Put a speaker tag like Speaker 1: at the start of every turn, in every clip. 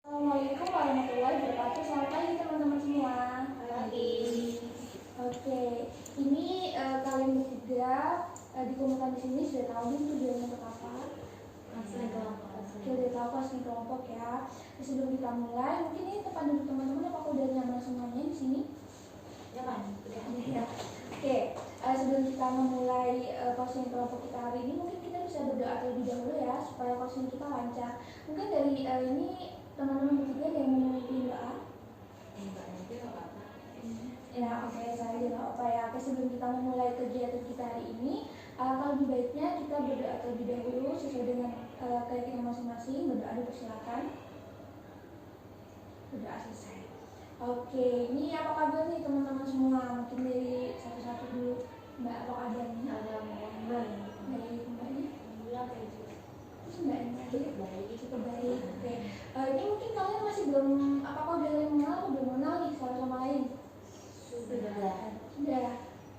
Speaker 1: Assalamualaikum warahmatullahi wabarakatuh. Selamat pagi teman-teman semua.
Speaker 2: Pagi.
Speaker 1: Oke, ini kalian bertiga dikumpulkan di sini sudah tahu nih tujuannya untuk apa?
Speaker 2: Konseling kelompok.
Speaker 1: Oke, udah tahu konseling kelompok ya. Sebelum kita mulai, mungkin ini tempat duduk teman-teman apakah udah nyaman semuanya di sini?
Speaker 2: Nyaman, udah.
Speaker 1: Ya. Oke, sebelum kita memulai konseling kelompok kita hari ini, mungkin kita bisa berdoa terlebih dahulu ya supaya konseling kita lancar. Mungkin dari ini teman-teman bertiga ada yang memimpin doa? Ya, oke, saya tidak apa ya. Oke, sebelum kita memulai kegiatan kita hari ini, kalau lebih baiknya kita berdoa terlebih dahulu sesuai dengan keyakinan masing-masing. Berdoa dipersilakan. Berdoa selesai. Oke, ini apa kabar nih teman-teman semua? Mungkin dari satu-satu dulu. Mbak, apa kabarnya?
Speaker 2: Alhamdulillah.
Speaker 1: Baik, mbaknya?
Speaker 2: Alhamdulillah baik.
Speaker 1: Terus mbaknya?
Speaker 2: Baik.
Speaker 1: Cukup baik. Oke, ini mungkin kalian masih belum, apakah udah saling mengenal atau belum mengenal nih satu sama lain? Sudah.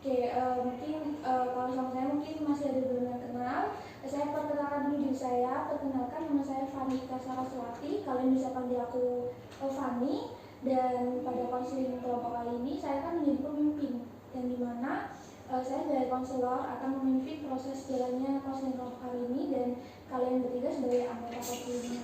Speaker 1: Oke, mungkin kalau sama saya mungkin masih ada belum yang kenal. Saya perkenalkan dulu diri saya. Perkenalkan, nama saya Fanika Saraswati. Kalian bisa panggil aku Fani. Dan pada konseling kelompok kali ini saya akan menjadi pemimpin. Dan dimana saya sebagai konselor akan memimpin proses jalannya konseling kelompok hari ini. Dan kalian bertiga sebagai anggota konselingnya.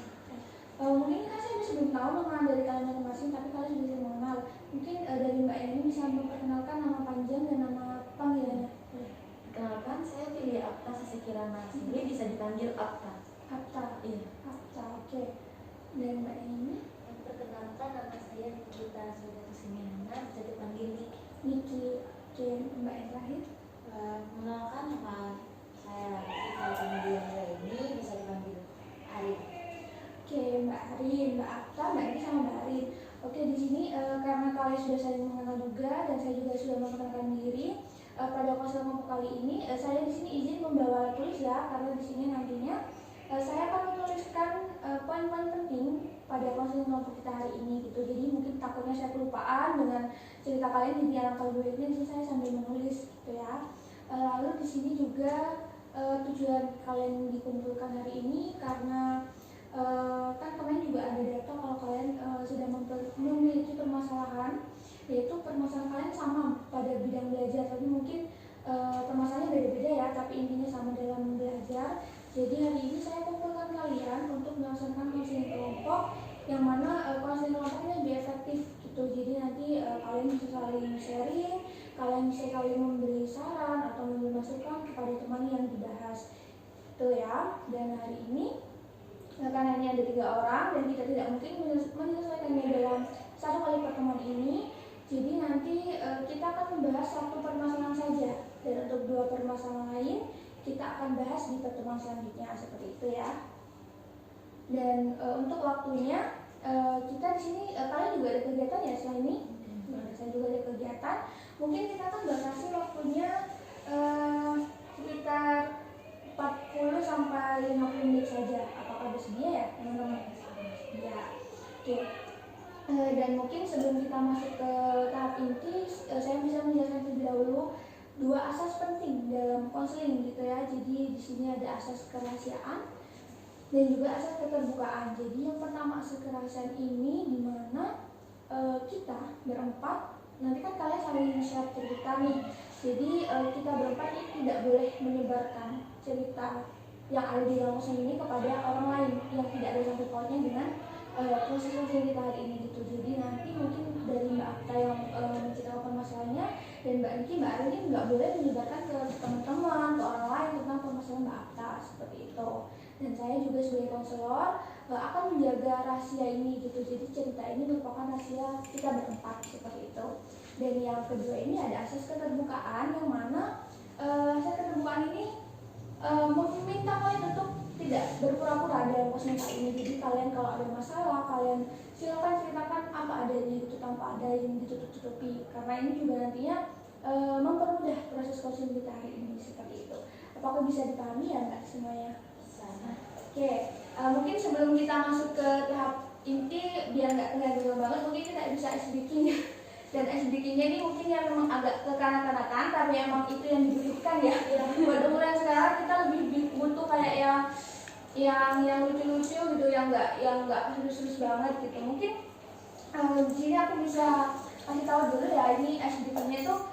Speaker 1: Mungkin kan saya masih belum tahu nama dari kalian masing-masing, tapi kalian sudah bisa mengenal. Mungkin dari Mbak ini bisa memperkenalkan nama panjang dan nama panggilannya.
Speaker 2: Perkenalkan, saya pilih Apta Sasekirana. Sendiri bisa dipanggil Apta.
Speaker 1: Apta.
Speaker 2: Iya.
Speaker 1: Apta, oke. Dan Mbak ini?
Speaker 2: Perkenalkan, nama saya Nikita Saudara Simiana. Bisa dipanggil Niki.
Speaker 1: Niki. Oke, Mbak yang terakhir?
Speaker 2: Perkenalkan, nama saya Nikita Saudara ini bisa dipanggil Arif.
Speaker 1: Oke, Mbak Arin, Mbak Apta, Mbak ini sama Mbak Arin. Oke, di sini karena kalian sudah saling mengenal juga dan saya juga sudah memperkenalkan diri. Pada konseling kelompok kali ini, saya di sini izin membawa tulis ya, karena di sini nantinya saya akan menuliskan poin-poin penting pada konseling kelompok kita hari ini gitu. Jadi mungkin takutnya saya kelupaan dengan cerita kalian, jadi alangkah lebih baiknya di sini saya sambil menulis gitu ya. Lalu di sini juga tujuan kalian dikumpulkan hari ini karena kan kemarin juga ada data kalau kalian sudah memiliki permasalahan, yaitu permasalahan kalian sama pada bidang belajar, tapi mungkin permasalahannya beda-beda ya, tapi intinya sama dalam belajar. Jadi hari ini saya kumpulkan kalian untuk melaksanakan konseling kelompok, yang mana konseling kelompok ini lebih efektif gitu. Jadi nanti kalian bisa saling sharing, kalian bisa saling memberi saran atau memberi masukan kepada teman yang dibahas itu ya. Dan hari ini karena ini ada 3 orang dan kita tidak mungkin menyelesaikannya dalam satu kali pertemuan ini, jadi nanti kita akan membahas satu permasalahan saja, dan untuk 2 permasalahan lain kita akan bahas di pertemuan selanjutnya seperti itu ya. Dan untuk waktunya kita di sini kalian juga ada kegiatan ya selain ini. Saya juga ada kegiatan. Mungkin kita akan batasi waktunya sekitar 40 sampai 50 menit saja. Apakah bersedia ya teman-teman? Ya. Oke. Dan mungkin sebelum kita masuk ke tahap inti, saya bisa menjelaskan terlebih dahulu 2 asas penting dalam konseling gitu ya. Jadi di sini ada asas kerahasiaan dan juga asas keterbukaan. Jadi yang pertama asas kerahasiaan ini di mana kita berempat, nanti kan kalian saling share cerita nih. Jadi kita berempat ini tidak boleh menyebarkan cerita yang ada di dalam konseling ini kepada orang lain yang tidak ada sangkut pautnya dengan proses konseling kita hari ini gitu. Jadi nanti mungkin dari Mbak Akta yang menceritakan permasalahannya, dan Mbak Niki, Mbak Arin ini nggak boleh menyebarkan ke teman-teman, ke orang lain tentang permasalahan Mbak Akta seperti itu. Dan saya juga sebagai konselor akan menjaga rahasia ini gitu. Jadi cerita ini merupakan rahasia kita berempat seperti itu. Dan yang kedua ini ada asas keterbukaan, yang mana asas keterbukaan ini meminta kalian untuk tidak berpura-pura dalam konseling kali ini. Jadi kalian kalau ada masalah, kalian silakan ceritakan apa adanya gitu, tanpa ada yang ditutup-tutupi, karena ini juga nantinya mempermudah proses konseling kita hari ini seperti itu. Apakah bisa dipahami ya Mbak semuanya? Oke, mungkin sebelum kita masuk ke tahap inti, biar nggak terlalu banget, mungkin kita bisa SBQ-nya. Dan SBQ-nya ini mungkin yang memang agak kekanak-kanakan, tapi emang itu yang dibutuhkan ya. Buat umuran sekarang kita lebih butuh kayak yang yang lucu-lucu gitu, yang nggak serius-serius banget gitu. Mungkin di sini aku bisa kasih tahu dulu ya, ini SBT-nya tuh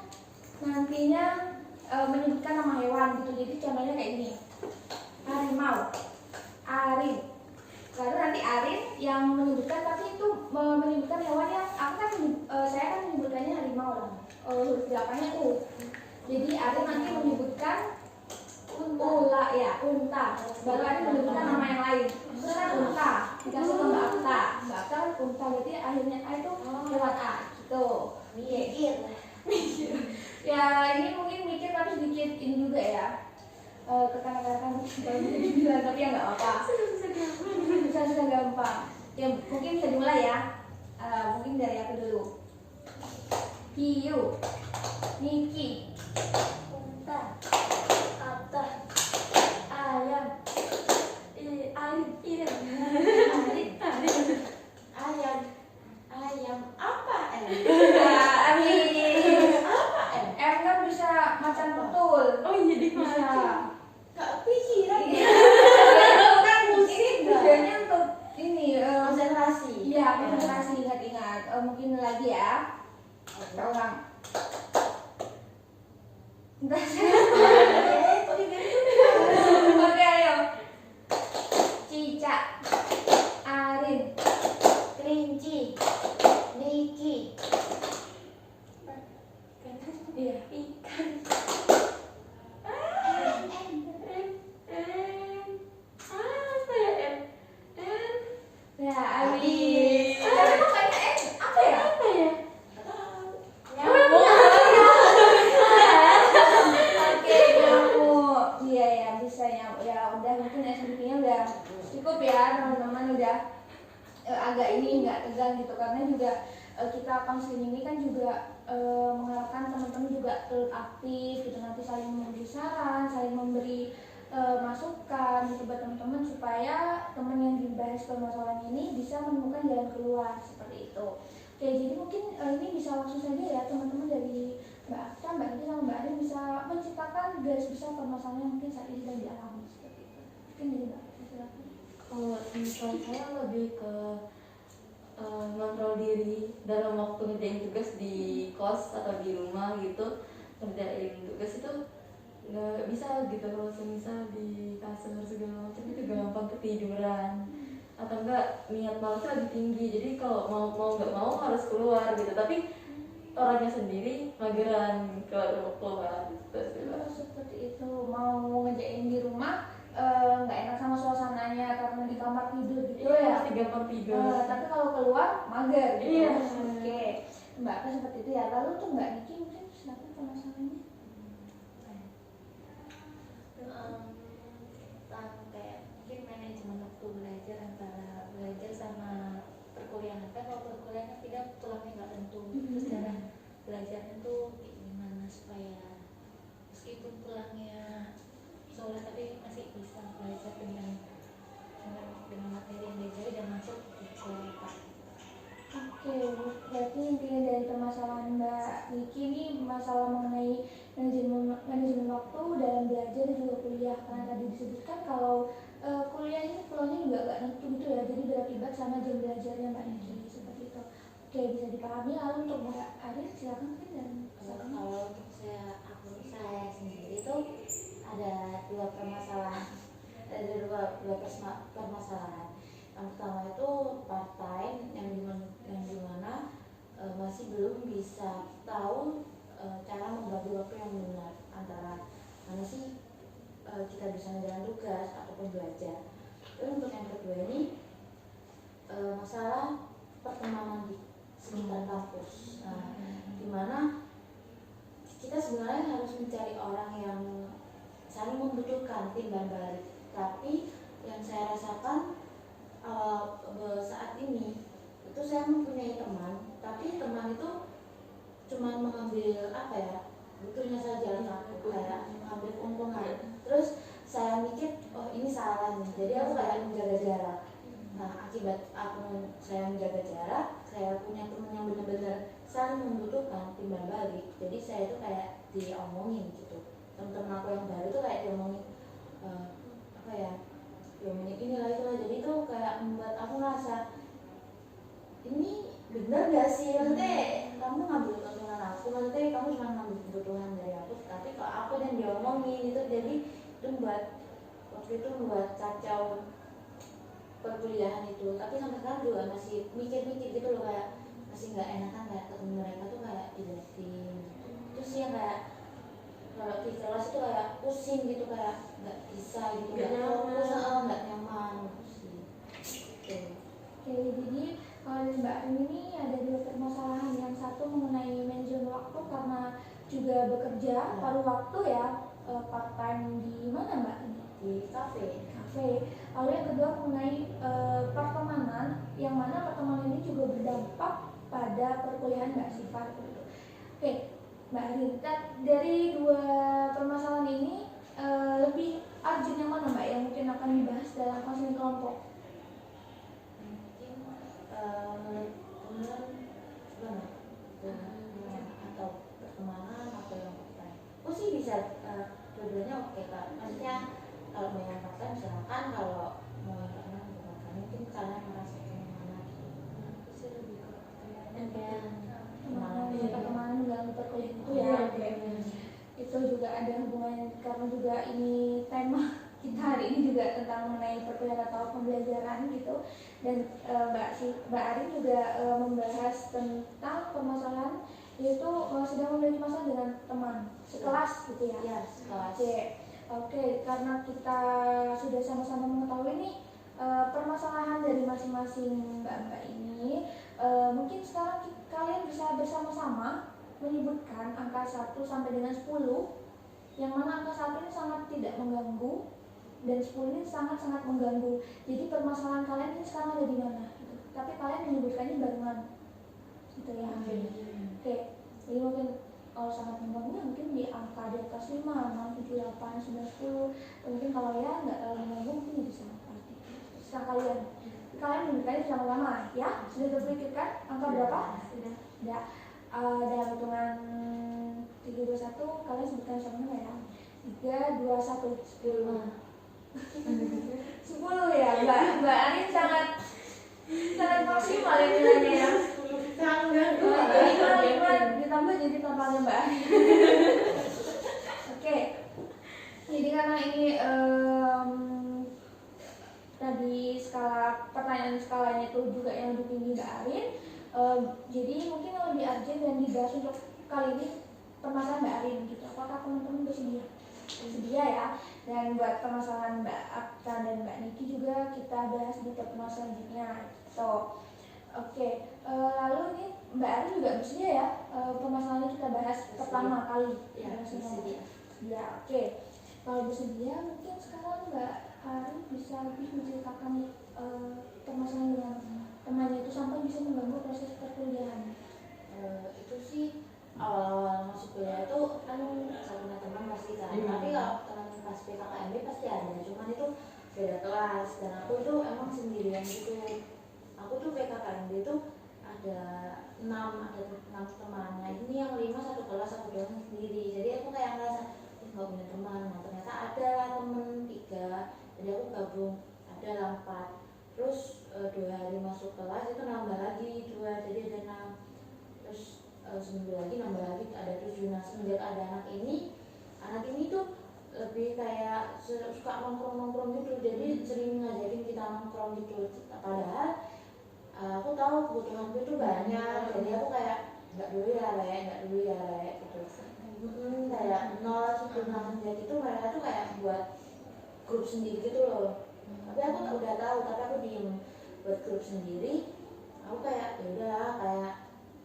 Speaker 1: nantinya menyebutkan nama hewan gitu. Jadi contohnya kayak gini, harimau, arin. Lalu nanti arin yang menyebutkan, tapi itu menyebutkan hewan yang aku kan saya kan menyebutkannya harimau lah. Huruf belakangnya U. Jadi arin nanti menyebutkan ula ya, unta. Baru arin menyebutkan nama yang lain. Itu kan unta. Dikasih ke Mbak Akta. Mbak Akta kan unta, berarti akhirnya A itu hewan A gitu.
Speaker 2: Mikir.
Speaker 1: Ya ini mungkin mikir tapi sedikit ini juga ya. Kekanak-kanakan bilang, tapi ya nggak apa-apa. Susah gampang. Ya mungkin bisa dimulai ya. Mungkin dari aku dulu. Hiu, Niki,
Speaker 2: Unta. Ata.
Speaker 1: ayam, arin,
Speaker 2: Ayam. Ayam apa
Speaker 1: amin.
Speaker 2: Apa
Speaker 1: M kan bisa macan betul.
Speaker 2: Oh iya di
Speaker 1: Bisa.
Speaker 2: Gak kepikiran ya.
Speaker 1: Itu kan musik tujuannya untuk ini.
Speaker 2: Konsentrasi.
Speaker 1: Iya, konsentrasi, ingat-ingat. Mungkin lagi ya. Kita ulang. Entah Oke, ayo. Cicak, arin,
Speaker 2: Kelinci. Niki.
Speaker 1: iya.
Speaker 2: Ikan. Apa ya M?
Speaker 1: Ya, habis. Tapi kok kayaknya apa ya?
Speaker 2: Apa ya?
Speaker 1: Oke, nyamuk. Iya ya, bisa nyamuk. Ya udah, mungkin SBT-nya udah cukup ya teman-teman, udah agak ini nggak tegang gitu, karena juga kita counseling ini kan juga mengharapkan teman-teman juga turut aktif gitu, nanti saling memberi saran, saling memberi masukan gitu buat teman-teman, supaya teman yang dibahas permasalahan ini bisa menemukan jalan keluar seperti itu. Oke, jadi mungkin ini bisa langsung saja ya teman-teman, dari Mbak Akta, Mbak Niki sama Mbak Arin bisa menceritakan garis besar permasalahan yang mungkin saat ini sedang dialami seperti itu. Mungkin dari Mbak Akta, silakan.
Speaker 3: Kalau misalnya saya lebih ke ngontrol diri dalam waktu ngerjain tugas di kos atau di rumah gitu. Ngerjain tugas itu nggak bisa gitu kalau semisal di kasur segala macam itu gampang ketiduran, atau enggak niat malasnya lebih tinggi. Jadi kalau mau nggak mau harus keluar gitu, tapi orangnya sendiri mageran keluar gitu sih, Mbak.
Speaker 1: Seperti itu, mau ngerjain di rumah nggak enak sama suasananya karena di kamar tidur gitu
Speaker 3: Iya,
Speaker 1: ya.
Speaker 3: pasti gampang tidur.
Speaker 1: Tapi kalau keluar mager gitu.
Speaker 3: Iya.
Speaker 1: Oke, Mbak Akta seperti itu ya. Lalu tuh Mbak Niki mungkin silakan permasalahannya.
Speaker 2: Tentang kayak mungkin manajemen waktu belajar antara belajar sama perkuliahan. Kan kalau perkuliahan tidak pulangnya nggak tentu, terus cara belajarnya tuh kayak gimana supaya meskipun pulangnya sore tapi masih bisa belajar dengan materi yang diajari dan masuk di sekolah.
Speaker 1: Oke, berarti intinya dari permasalahan Mbak Niki ini masalah mengenai manajemen waktu dalam belajar dan juga kuliah. Karena tadi disebutkan kalau kuliah ini pulangnya juga agak tentu gitu ya, jadi berakibat sama jam belajarnya Mbak Niki seperti itu. Oke, bisa dipahami. Lalu untuk Mbak Arin silakan mungkin, dan silakan.
Speaker 2: Kalau untuk saya sendiri itu ada dua permasalahan. Yang pertama itu part time yang dimana masih belum bisa tahu cara membagi waktu yang benar antara mana sih kita bisa menjalankan tugas ataupun belajar. Terus untuk yang kedua ini masalah pertemanan di sekitar kampus. Dimana kita sebenarnya harus mencari orang yang saling membutuhkan timbal balik. Tapi yang saya rasakan saat ini itu saya mempunyai teman, tapi teman itu cuma mengambil apa ya, butuhnya saja aku kayak mengambil keuntungan. Terus saya mikir, oh ini salah nih, jadi aku kayak menjaga jarak. Nah akibat saya menjaga jarak, saya punya teman yang benar-benar saling membutuhkan timbal balik. Jadi saya itu kayak diomongin gitu, teman-teman aku yang baru tuh kayak diomongin apa ya, Dominik inilah itulah, jadi itu kayak membuat aku ngerasa ini bener gak sih, maksudnya kamu ngambil keuntungan aku, maksudnya kamu cuma ngambil kebutuhan dari aku, tapi kalau aku dan diomongin itu, jadi itu waktu itu membuat kacau perkuliahan itu. Tapi sampai sekarang juga masih mikir-mikir gitu loh, kayak masih nggak enakan kayak ketemu mereka tuh kayak diliatin gitu. Terus yang kayak kalau di kelas itu kayak pusing gitu, kayak nggak bisa gitu, nggak fokus, nggak nyaman gitu sih.
Speaker 1: Oke, jadi kalau dari Mbak Arin ini ada dua permasalahan. Yang satu mengenai manajemen waktu karena juga bekerja paruh waktu ya, part time di mana Mbak?
Speaker 2: Di kafe.
Speaker 1: Lalu yang kedua mengenai pertemanan, yang mana pertemanan ini juga berdampak pada perkuliahan Mbak Sifar gitu. Oke, Mbak Arin, dari dua permasalahan ini lebih urgent yang mana Mbak yang mungkin akan dibahas dalam konseling kelompok?
Speaker 2: Atau pertemanan atau yang part-time. Aku sih bisa dua-duanya oke Kak. Maksudnya kalau mau yang part-time silakan, kalau mau yang part-time silakan. Mungkin kalian merasa kemana gitu. Aku sih lebih ke
Speaker 1: Pertemanan dalam perkuliahan itu ya. Itu juga ada hubungannya karena juga ini tema kita hari ini juga tentang mengenai perkuliahan atau pembelajaran gitu. Dan Mbak Arin juga membahas tentang permasalahan yaitu sedang memiliki masalah dengan teman sekelas gitu ya.
Speaker 2: Ya, sekelas.
Speaker 1: Oke, karena kita sudah sama-sama mengetahui nih permasalahan dari masing-masing mbak-mbak ini, mungkin sekarang kalian bisa bersama-sama menyebutkan angka 1 sampai dengan 10, yang mana angka 1 ini sangat tidak mengganggu dan 10 ini sangat-sangat mengganggu. Jadi permasalahan kalian ini sekarang ada di mana gitu. Tapi kalian menyebutkannya barengan gitu ya. Oke, jadi mungkin kalau sangat mengganggu mungkin di angka di atas 5, 6, 7, 8, 9, 10. Mungkin kalau ya nggak terlalu mengganggu mungkin bisa 4. Setelah kalian menyebutkannya sama-sama ya. Sudah terpikirkan angka berapa? Sudah. Dalam hitungan 3, 2, 1 kalian sebutkan sama-sama ya. 3, 2, 1, 10. 10 ya. Mbak Arin sangat maksimal ya nilainya ya. Jadi 5 ditambah jadi totalnya Mbak Arin. Oke. Jadi karena ini tadi pertanyaan skalanya itu juga yang lebih tinggi Mbak Arin, jadi mungkin yang lebih urgent dan dibahas untuk kali ini permasalahan Mbak Arin gitu. Apakah teman-teman bersedia? Bersedia ya. Dan buat permasalahan Mbak Akta dan Mbak Niki juga kita bahas di pertemuan selanjutnya. Oke. Lalu ini Mbak Arin juga bersedia ya, permasalahan ini kita bahas pertama kali.
Speaker 2: Ya, bersedia.
Speaker 1: Ya, oke. Kalau bersedia mungkin sekarang Mbak Arin bisa lebih menceritakan permasalahan dengan temannya itu sampai bisa mengganggu proses perkuliahan.
Speaker 2: Itu sih awal-awal masuk kuliah itu kan sama teman pasti kan. Tapi kalau teman pas PKKMB pasti ada, cuman itu beda kelas dan aku itu emang sendirian gitu. Aku tuh PKKMB itu ada 6 teman. Nah ini yang 5 satu kelas, aku doang sendiri. Jadi aku kayak ngerasa nggak punya teman. Nah ternyata ada lah temen 3, jadi aku gabung ada lah 4. Terus 2 hari masuk kelas itu nambah lagi 2, jadi ada 6. Terus seminggu lagi nambah lagi ada 7. Nah semenjak ada anak ini tuh lebih kayak suka nongkrong gitu, jadi sering ngajakin kita nongkrong gitu. Padahal aku tahu kebutuhanku itu banyak, jadi aku kayak nggak dulu ya le gitu. Kayak nol gitu. Nah sejak itu mereka tuh kayak buat grup sendiri gitu loh. Tapi aku udah tahu, tapi aku diem. Buat grup sendiri, aku kayak yaudah kayak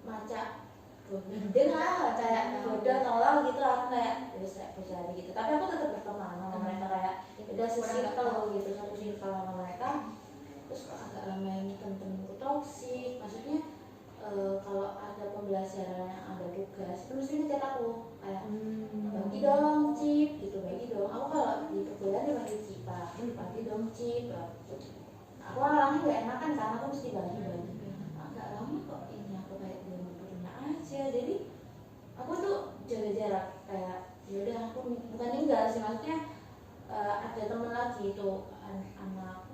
Speaker 2: macak bodoh lah, kayak bodoh tolong gitu. Aku kayak bisa gitu. Tapi aku tetap berteman sama mereka, kayak udah sesimpel gitu, satu simpel sama mereka. Terus agak lama ini temen-temenku toksik, maksudnya kalau ada pembelajaran yang ada tugas terus ini chat aku kayak bagi dong Cip gitu, bagi dong. Aku kalau di perkuliahan dipanggil Cipa, bagi dong Cip. Aku orangnya gak enakan karena aku mesti bagi. Agak lama kok ini aku kayak belum punya aja, jadi aku tuh jaga jarak, kayak yaudah aku bukan tinggal sih, maksudnya ada temen lagi itu anak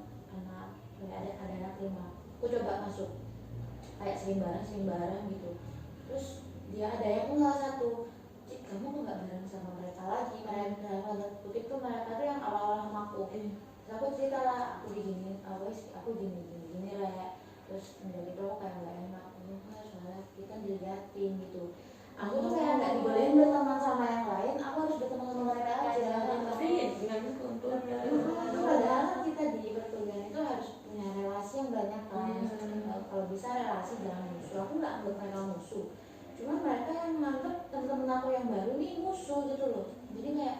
Speaker 2: kayak ada anak 5. Aku coba masuk kayak sering bareng gitu. Terus dia ada yang enggak satu, Cik, kamu kok nggak bareng sama mereka lagi? Mereka kutip tuh mereka tuh yang awal-awal sama aku. Terus aku cerita lah, aku gini lah. Terus dari itu aku kayak nggak enak, soalnya kita diliatin gitu. Aku tuh kayak nggak dibolehin berteman sama yang lain, aku harus berteman sama mereka aja.
Speaker 3: Tapi dengan keuntungan
Speaker 2: Padahal kan kita di perkuliahan itu harus punya relasi yang banyak kan. Kalau bisa relasi jangan musuh. Aku nggak anggap mereka musuh. Cuma mereka yang menganggap teman-teman aku yang baru nih musuh gitu loh. Jadi kayak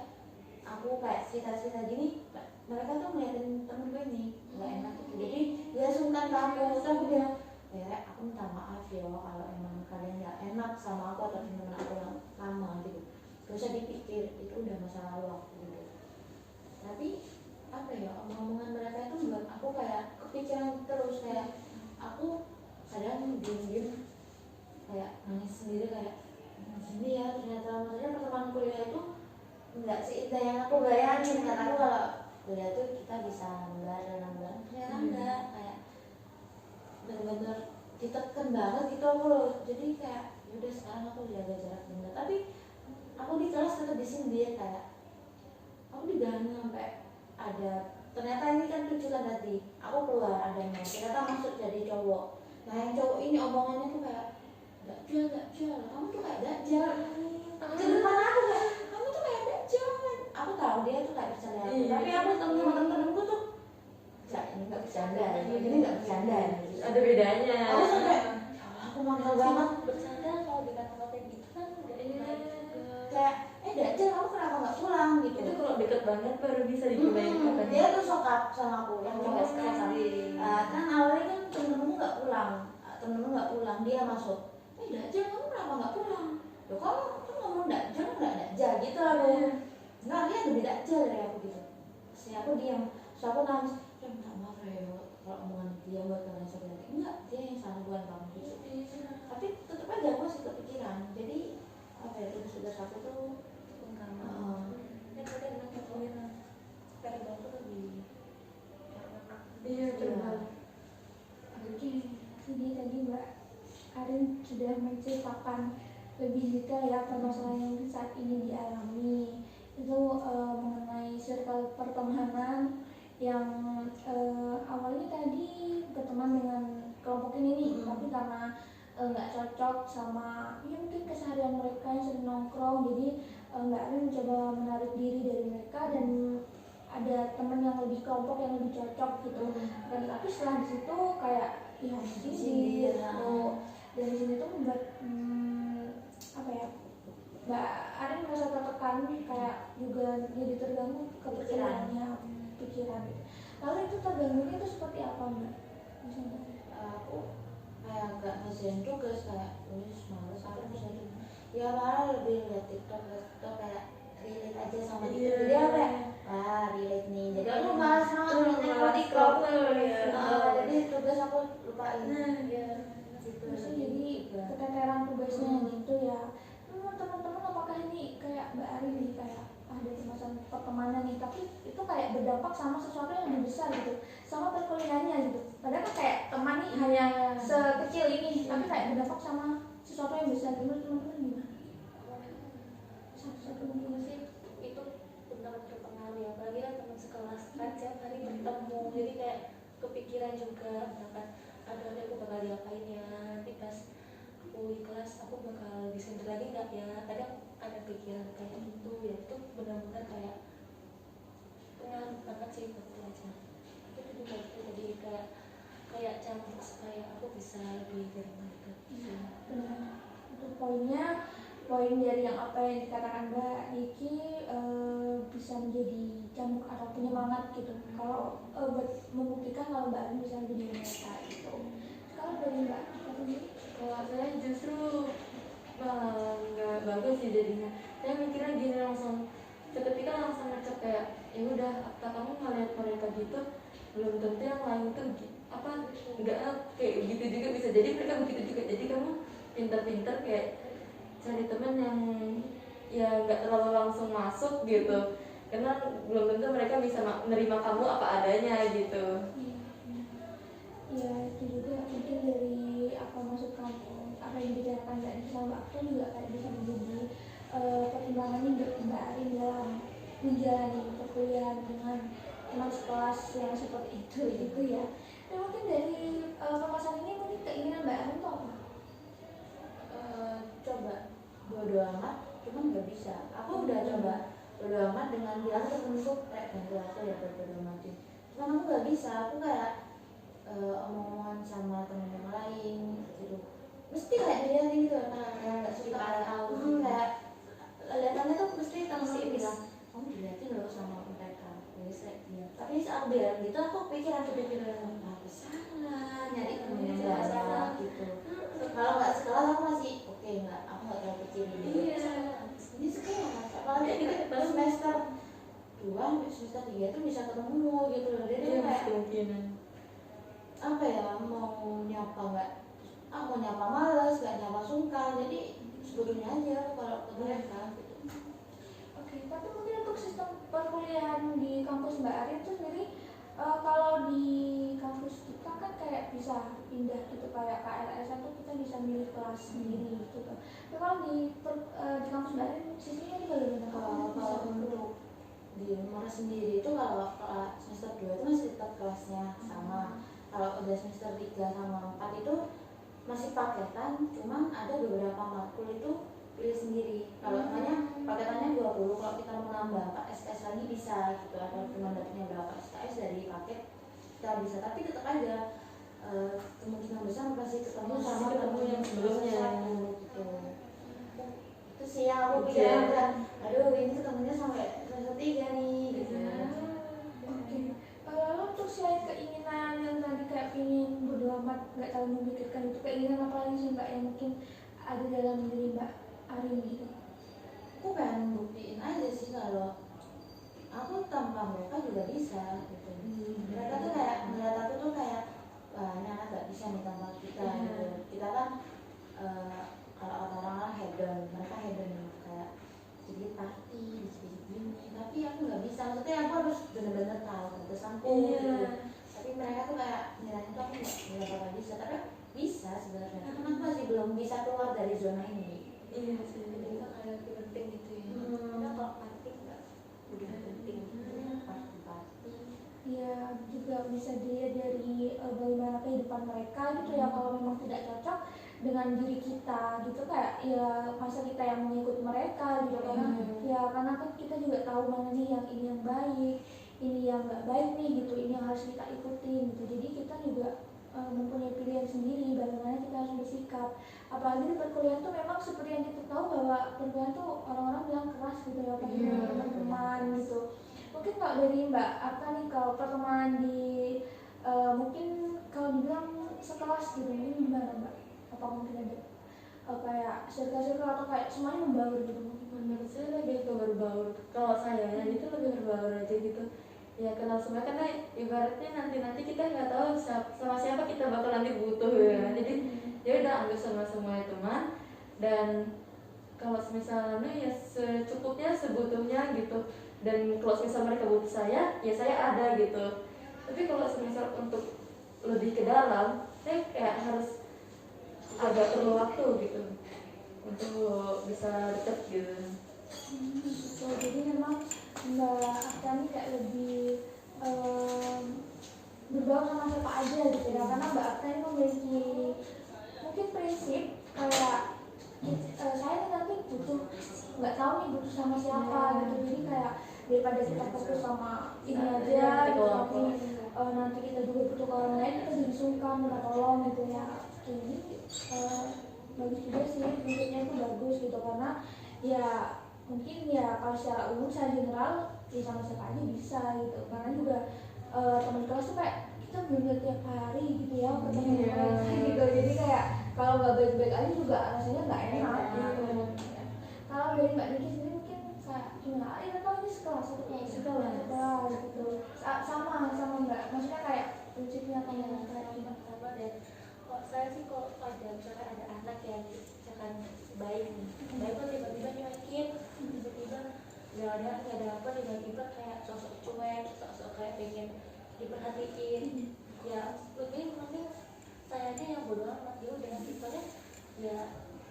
Speaker 2: aku kayak cerita-cerita gini, mereka tuh ngeliatin temen gue nih nggak enak gitu. Jadi dia sungkan ke aku, terus aku bilang, ya aku minta maaf ya kalau emang kalian nggak enak sama aku atau teman-teman aku yang lama gitu. Gak usah dipikir, itu udah masa lalu aku gitu. Tapi apa ya, omongan mereka itu membuat aku kayak kepikiran terus, kayak aku kadang diem-diem kayak nangis sendiri, kayak gini ya ternyata maksudnya pertemuan kuliah itu nggak seindah yang aku bayangin. Kan aku kalau kuliah tuh kita bisa bareng-bareng, ternyata enggak, kayak bener-bener ditekan banget gitu aku loh. Jadi kayak udah sekarang aku jaga jarak bener, tapi aku di kelas tetap disindir, kayak aku diganggu sampai ada, ternyata ini kan tujuan tadi aku keluar ada yang ternyata masuk jadi cowok. Nah yang cowok ini omongannya tuh kayak Dajjal, kamu tuh kayak Dajjal. Di depan aku kayak, kamu tuh kayak Dajjal. Aku tahu dia tuh kayak bercanda aku, tapi aku temen-temenku tuh ini nggak bercanda, ini nggak bercanda.
Speaker 3: ada bedanya.
Speaker 2: Aku sampai, aku mangkal banget.
Speaker 1: Bercanda kalau dikata-katain gitu kan nggak enak.
Speaker 2: Kayak, Dajjal kamu kenapa nggak pulang gitu?
Speaker 3: Itu kalau deket banget baru bisa dicobain katanya.
Speaker 2: Dia tuh sokap sama aku yang cewek sekarang. Kan awalnya kan temen-temenmu nggak pulang, dia masuk. Dajjal kamu kenapa nggak pulang? Loh kamu tuh ngomong Dajjal nggak Dajjal gitu aku. Nggak, dia lebih Dajjal dari aku gitu. Terus aku diam, terus aku nangis. Ya minta maaf ya kalau omongan dia buat kalian sakit hati. Enggak, dia yang salah bukan kamu gitu. Tapi tetap aja aku masih kepikiran. Jadi apa ya, tugas aku tuh
Speaker 1: Ya kadang enak ngomongin verbal tuh lebih
Speaker 3: Iya benar.
Speaker 1: Oke, jadi tadi Mbak Arin sudah menceritakan lebih detail ya permasalahan yang saat ini dialami. Itu mengenai circle pertemanan yang awalnya tadi berteman dengan kelompok ini nih, tapi karena nggak cocok sama ya mungkin keseharian mereka yang sering nongkrong, jadi Mbak Arin mencoba menarik diri dari mereka dan ada teman yang lebih kelompok yang lebih cocok gitu. Dan tapi setelah di situ kayak ya sindir dan di sini tuh membuat apa ya, Mbak Arin merasa tertekan, kayak juga jadi terganggu kepikirannya, pikiran. Lalu itu terganggunya itu seperti apa Mbak? Misalnya
Speaker 2: aku kayak agak ngerjain tugas, kayak males aku ngerjain. Ya malah lebih lihat TikTok kayak relate aja sama itu. Jadi apa ya? Relate nih. Jadi aku malas banget nonton TikTok. Jadi tugas aku lupain.
Speaker 1: terus jadi keteteran tugasnya gitu ya. Teman-teman apakah ini kayak Mbak Arin nih kayak ada semacam pertemanan nih, tapi itu kayak berdampak sama sesuatu yang lebih besar gitu, sama perkuliahannya gitu. Padahal kan kayak teman nih hanya sekecil ini, tapi kayak berdampak sama sesuatu yang besar. Menurut teman-teman gimana? Satu-satu mungkin sih
Speaker 4: itu benar berpengaruh ya, apalagi kan teman sekelas kan tiap hari bertemu, jadi kayak kepikiran juga bahkan ada aku bakal diapain ya nanti pas aku di kelas, aku bakal disentuh lagi nggak ya, kadang ada pikiran kayak gitu ya. Itu benar-benar kayak pengaruh banget sih buat belajar. Itu juga itu jadi kayak campur supaya aku bisa lebih dari mereka.
Speaker 1: benar. Itu poin dari yang apa yang dikatakan Mbak Niki bisa menjadi cambuk atau penyemangat gitu. Kalau membuktikan kalau Mbak Arin bisa lebih dari mereka gitu. Kalau dari Mbak sendiri,
Speaker 3: Kalau saya justru nggak bagus sih jadinya. Saya mikirnya gini langsung, seketika langsung ngecek kayak ya udah, apa kamu ngeliat mereka gitu, belum tentu yang lain tuh apa nggak kayak gitu juga, bisa jadi mereka begitu juga. Jadi kamu pintar-pintar kayak cari teman yang ya nggak terlalu langsung masuk gitu, karena belum tentu mereka bisa menerima kamu apa adanya gitu.
Speaker 1: Ya itu juga mungkin dari apa masuk kampus, apa yang dibicarakan Mbak Nisa sama Mbak Akta juga kayak bisa menjadi pertimbangan untuk Mbak Arin dalam menjalani perkuliahan dengan teman sekelas yang seperti itu gitu ya. Dan mungkin dari pembahasan ini mungkin keinginan Mbak Arin itu apa?
Speaker 2: Coba bodo amat, cuman nggak bisa. Aku udah coba bodo amat dengan bilang tertentu kayak bantu aku ya bodo amatin. Cuman aku nggak bisa. Aku kayak omong-omongan sama temen yang lain gitu. Mesti kayak dilihatin gitu kayak nggak suka kayak lihatannya tuh mesti temen bilang kamu dilihatin loh sama mereka. Jadi kayak dia. Tapi saat bilang gitu aku kepikiran aku salah nyari temen yang nggak salah gitu. Kalau nggak sekelas aku masih oke, aku nggak terlalu pikirin ini sekelas apalagi kita semester 2 semester 3 itu bisa ketemu gitu loh. Jadi kayak
Speaker 3: kemungkinan
Speaker 2: apa ya, mau nyapa nggak, mau nyapa males, nggak nyapa sungkan, jadi sebetulnya aja kalau ke mereka gitu.
Speaker 1: Oke, tapi mungkin untuk sistem perkuliahan di kampus Mbak Arin itu sendiri, kalau di kampus kita kan kayak bisa pindah gitu, kayak KLS itu kita bisa milih kelas sendiri gitu. Tapi kalau di kampus Mbak Arin sistemnya itu bagaimana?
Speaker 2: Kalau untuk di Mora sendiri itu kalau semester 2 itu masih tetap kelasnya sama. Kalau udah semester 3 sama 4 itu masih paketan, cuman ada beberapa matkul itu pilih sendiri. Kalau namanya paketannya 20, kalau kita mau nambah 4 SKS lagi bisa gitu, atau cuma dapatnya berapa SKS dari paket kita bisa, tapi tetap aja kemungkinan besar masih ketemu sama temen yang sebelumnya gitu. Itu sih yang aku pikirin kan, aduh ini ketemunya sampai semester 3 nih gitu.
Speaker 1: Oke. Lalu untuk selain keinginan yang tadi kayak ingin bodo amat, nggak terlalu memikirkan itu, keinginan apa lagi sih Mbak yang mungkin ada dalam diri Mbak Arin gitu?
Speaker 2: Aku pengen buktiin aja sih kalau aku tanpa mereka juga bisa gitu. Mereka tuh kayak melihat aku tuh kayak wah ini anak gak bisa nih tanpa kita gitu. Kita kan kalau orang-orang hedon, mereka hedon kayak jadi party, jadi gini, tapi aku nggak bisa. Maksudnya aku harus benar-benar tahu batasanku gitu. Tapi mereka tuh kayak nilainya tuh aku nggak bakal bisa, tapi bisa sebenarnya. Karena aku masih belum bisa keluar dari zona ini.
Speaker 4: Iya sih, jadi kan ada lebih penting gitu ya. Karena kalau party nggak udah penting.
Speaker 2: Party.
Speaker 1: Ya juga bisa dilihat dari bagaimana kehidupan mereka gitu ya. Kalau memang tidak cocok dengan diri kita gitu, kayak ya masa kita yang mengikut mereka gitu, karena ya karena kan kita juga tahu mana nih yang ini yang baik, ini yang nggak baik nih gitu, ini yang harus kita ikutin gitu. Jadi kita juga mempunyai pilihan sendiri bagaimana kita harus bersikap. Apalagi di perkuliahan tuh memang seperti yang kita tahu bahwa perkuliahan tuh orang-orang bilang keras gitu ya, apalagi dengan teman-teman gitu. Mungkin kalau dari Mbak Arta nih, kalau pertemanan di mungkin kalau dibilang sekelas gitu, ini gimana Mbak? Apa mungkin ada kayak circle-circle atau kayak semuanya membaur gitu?
Speaker 3: menurut saya lebih ke berbaur. Kalau saya itu lebih berbaur aja gitu ya, kenal semua, karena ibaratnya nanti kita nggak tahu sama siapa kita bakal nanti butuh ya. Jadi ya udah anggap sama semua teman, dan kalau misalnya ya secukupnya sebutuhnya gitu. Dan kalau misal mereka butuh saya, ya saya ada gitu. Tapi kalau misal untuk lebih ke dalam, saya kayak harus agak perlu waktu gitu untuk bisa deket gitu.
Speaker 1: So, jadi memang Mbak Arta ini kayak lebih berbaur sama siapa aja gitu ya, karena Mbak Arta ini memiliki mungkin prinsip kayak saya nih nanti butuh, nggak tahu nih butuh sama siapa gitu. Jadi kayak daripada kita fokus sama ini aja gitu, tapi nanti kita juga butuh ke orang lain, kita jadi sungkan minta tolong gitu ya. Jadi bagus juga sih, prinsipnya itu bagus gitu, karena ya mungkin ya kalau secara umum secara general ya sama siapa aja bisa gitu. Karena juga teman kelas tuh kayak kita bener tiap hari gitu ya ketemu mereka gitu. Jadi kayak kalau nggak baik-baik aja juga rasanya nggak enak gitu. Kalau dari Mbak Niki sendiri mungkin kayak gimana? Ya tahu ini sekelas satu kelas gitu. Sama Mbak, maksudnya kayak prinsipnya kayak gimana?
Speaker 4: Sama, dan kok saya sih kok ada misalnya ada anak yang misalkan baik kan tiba-tiba nyuekin, tiba-tiba nggak ada apa tiba-tiba kayak sosok cuek, sosok kayak pengen diperhatiin. Ya lebih mending sayangnya yang bodo amat, ya udah soalnya ya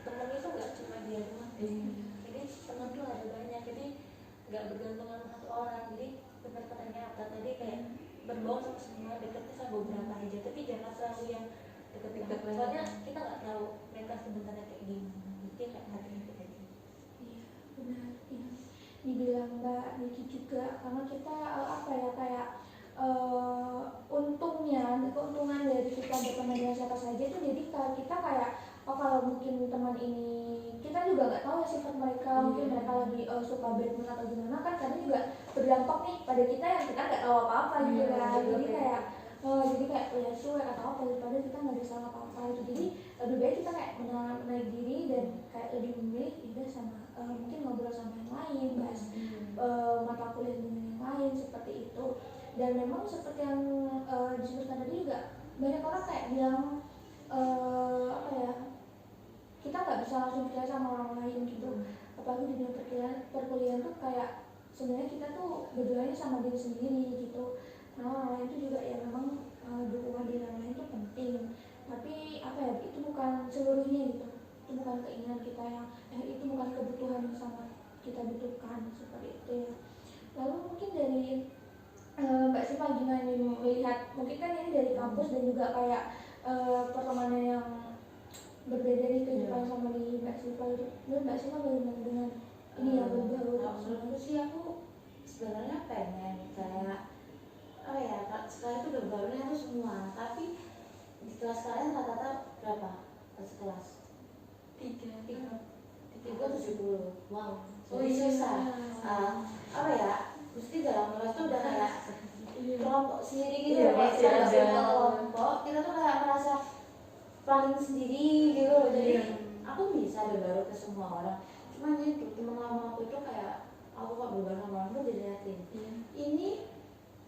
Speaker 4: temen itu nggak cuma dia doang, jadi temen tuh ada banyak, jadi nggak bergantung sama satu orang. Jadi benar katanya apa tadi, kayak berbaur sama semua, deketnya sama beberapa aja, tapi jangan selalu yang deket-deket, soalnya kita nggak tahu mereka sebenarnya kayak gimana. Jadi kayak hati itu aja.
Speaker 1: Iya, benar. Iya. Dibilang Mbak Niki juga, karena kita apa ya, kayak keuntungan dari kita berteman dengan siapa saja itu, jadi kita kayak kalau mungkin teman ini kita juga nggak tahu ya sifat mereka, mungkin mereka lagi suka Batman atau gimana kan, kadang juga berdampak nih pada kita yang kita nggak tahu apa-apa gitu kan. Jadi kayak ya cuek atau apa, daripada kita nggak bisa apa-apa gitu. Jadi lebih baik kita kayak menarik diri dan kayak lebih memilih udah sama mungkin ngobrol sama yang lain, bahas mata kuliah dengan yang lain seperti itu. Dan memang seperti yang disebutkan tadi juga, banyak orang kayak bilang apa ya, kita nggak bisa langsung percaya sama orang lain gitu. Apalagi di dunia perkuliahan tuh kayak sebenarnya kita tuh berdoanya sama diri sendiri gitu. Nah, orang lain itu juga ya memang dukungan dari orang lain itu penting, tapi apa ya, itu bukan seluruhnya gitu. Itu bukan keinginan kita yang itu bukan kebutuhan yang sama kita butuhkan seperti itu ya. Lalu mungkin dari Mbak Siva gimana nih melihat, mungkin kan ini dari kampus dan juga kayak pertemanan yang berbeda nih kehidupan sama di Mbak Siva itu. Menurut Mbak Siva bagaimana dengan ini yang berbaur?
Speaker 2: Menurutku sih aku sebenarnya pengen kayak sekarang itu berbaurnya tuh semua, tapi di kelas kalian rata-rata berapa kelas? 370. Wow, jadi susah. Mesti dalam kelas tuh udah kayak kelompok sendiri gitu, kayak kita nggak punya kelompok, kita tuh kayak merasa paling sendiri gitu. Jadi aku bisa berbaur ke semua orang, cuman itu teman lama aku itu kayak aku kok berbaur sama orang tuh diliatin. Ini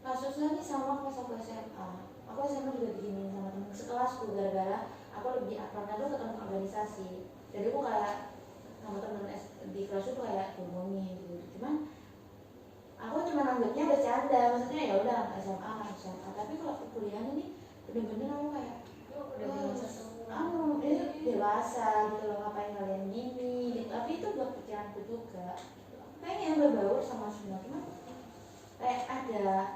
Speaker 2: kasusnya nih sama pas aku SMA. Aku SMA juga diginiin sama temen sekelasku gara-gara aku lebih akrabnya tuh ke temen organisasi. Jadi aku kayak sama temen di kelas tuh kayak ngomongin gitu. Cuman aku cuma anggapnya bercanda, maksudnya ya udah SMA. Tapi kalau kuliah ini bener-bener aku kayak dewasa gitu loh, ngapain kalian gini gitu. Tapi itu buat pikiranku juga, pengen berbaur sama semua, cuman kayak ada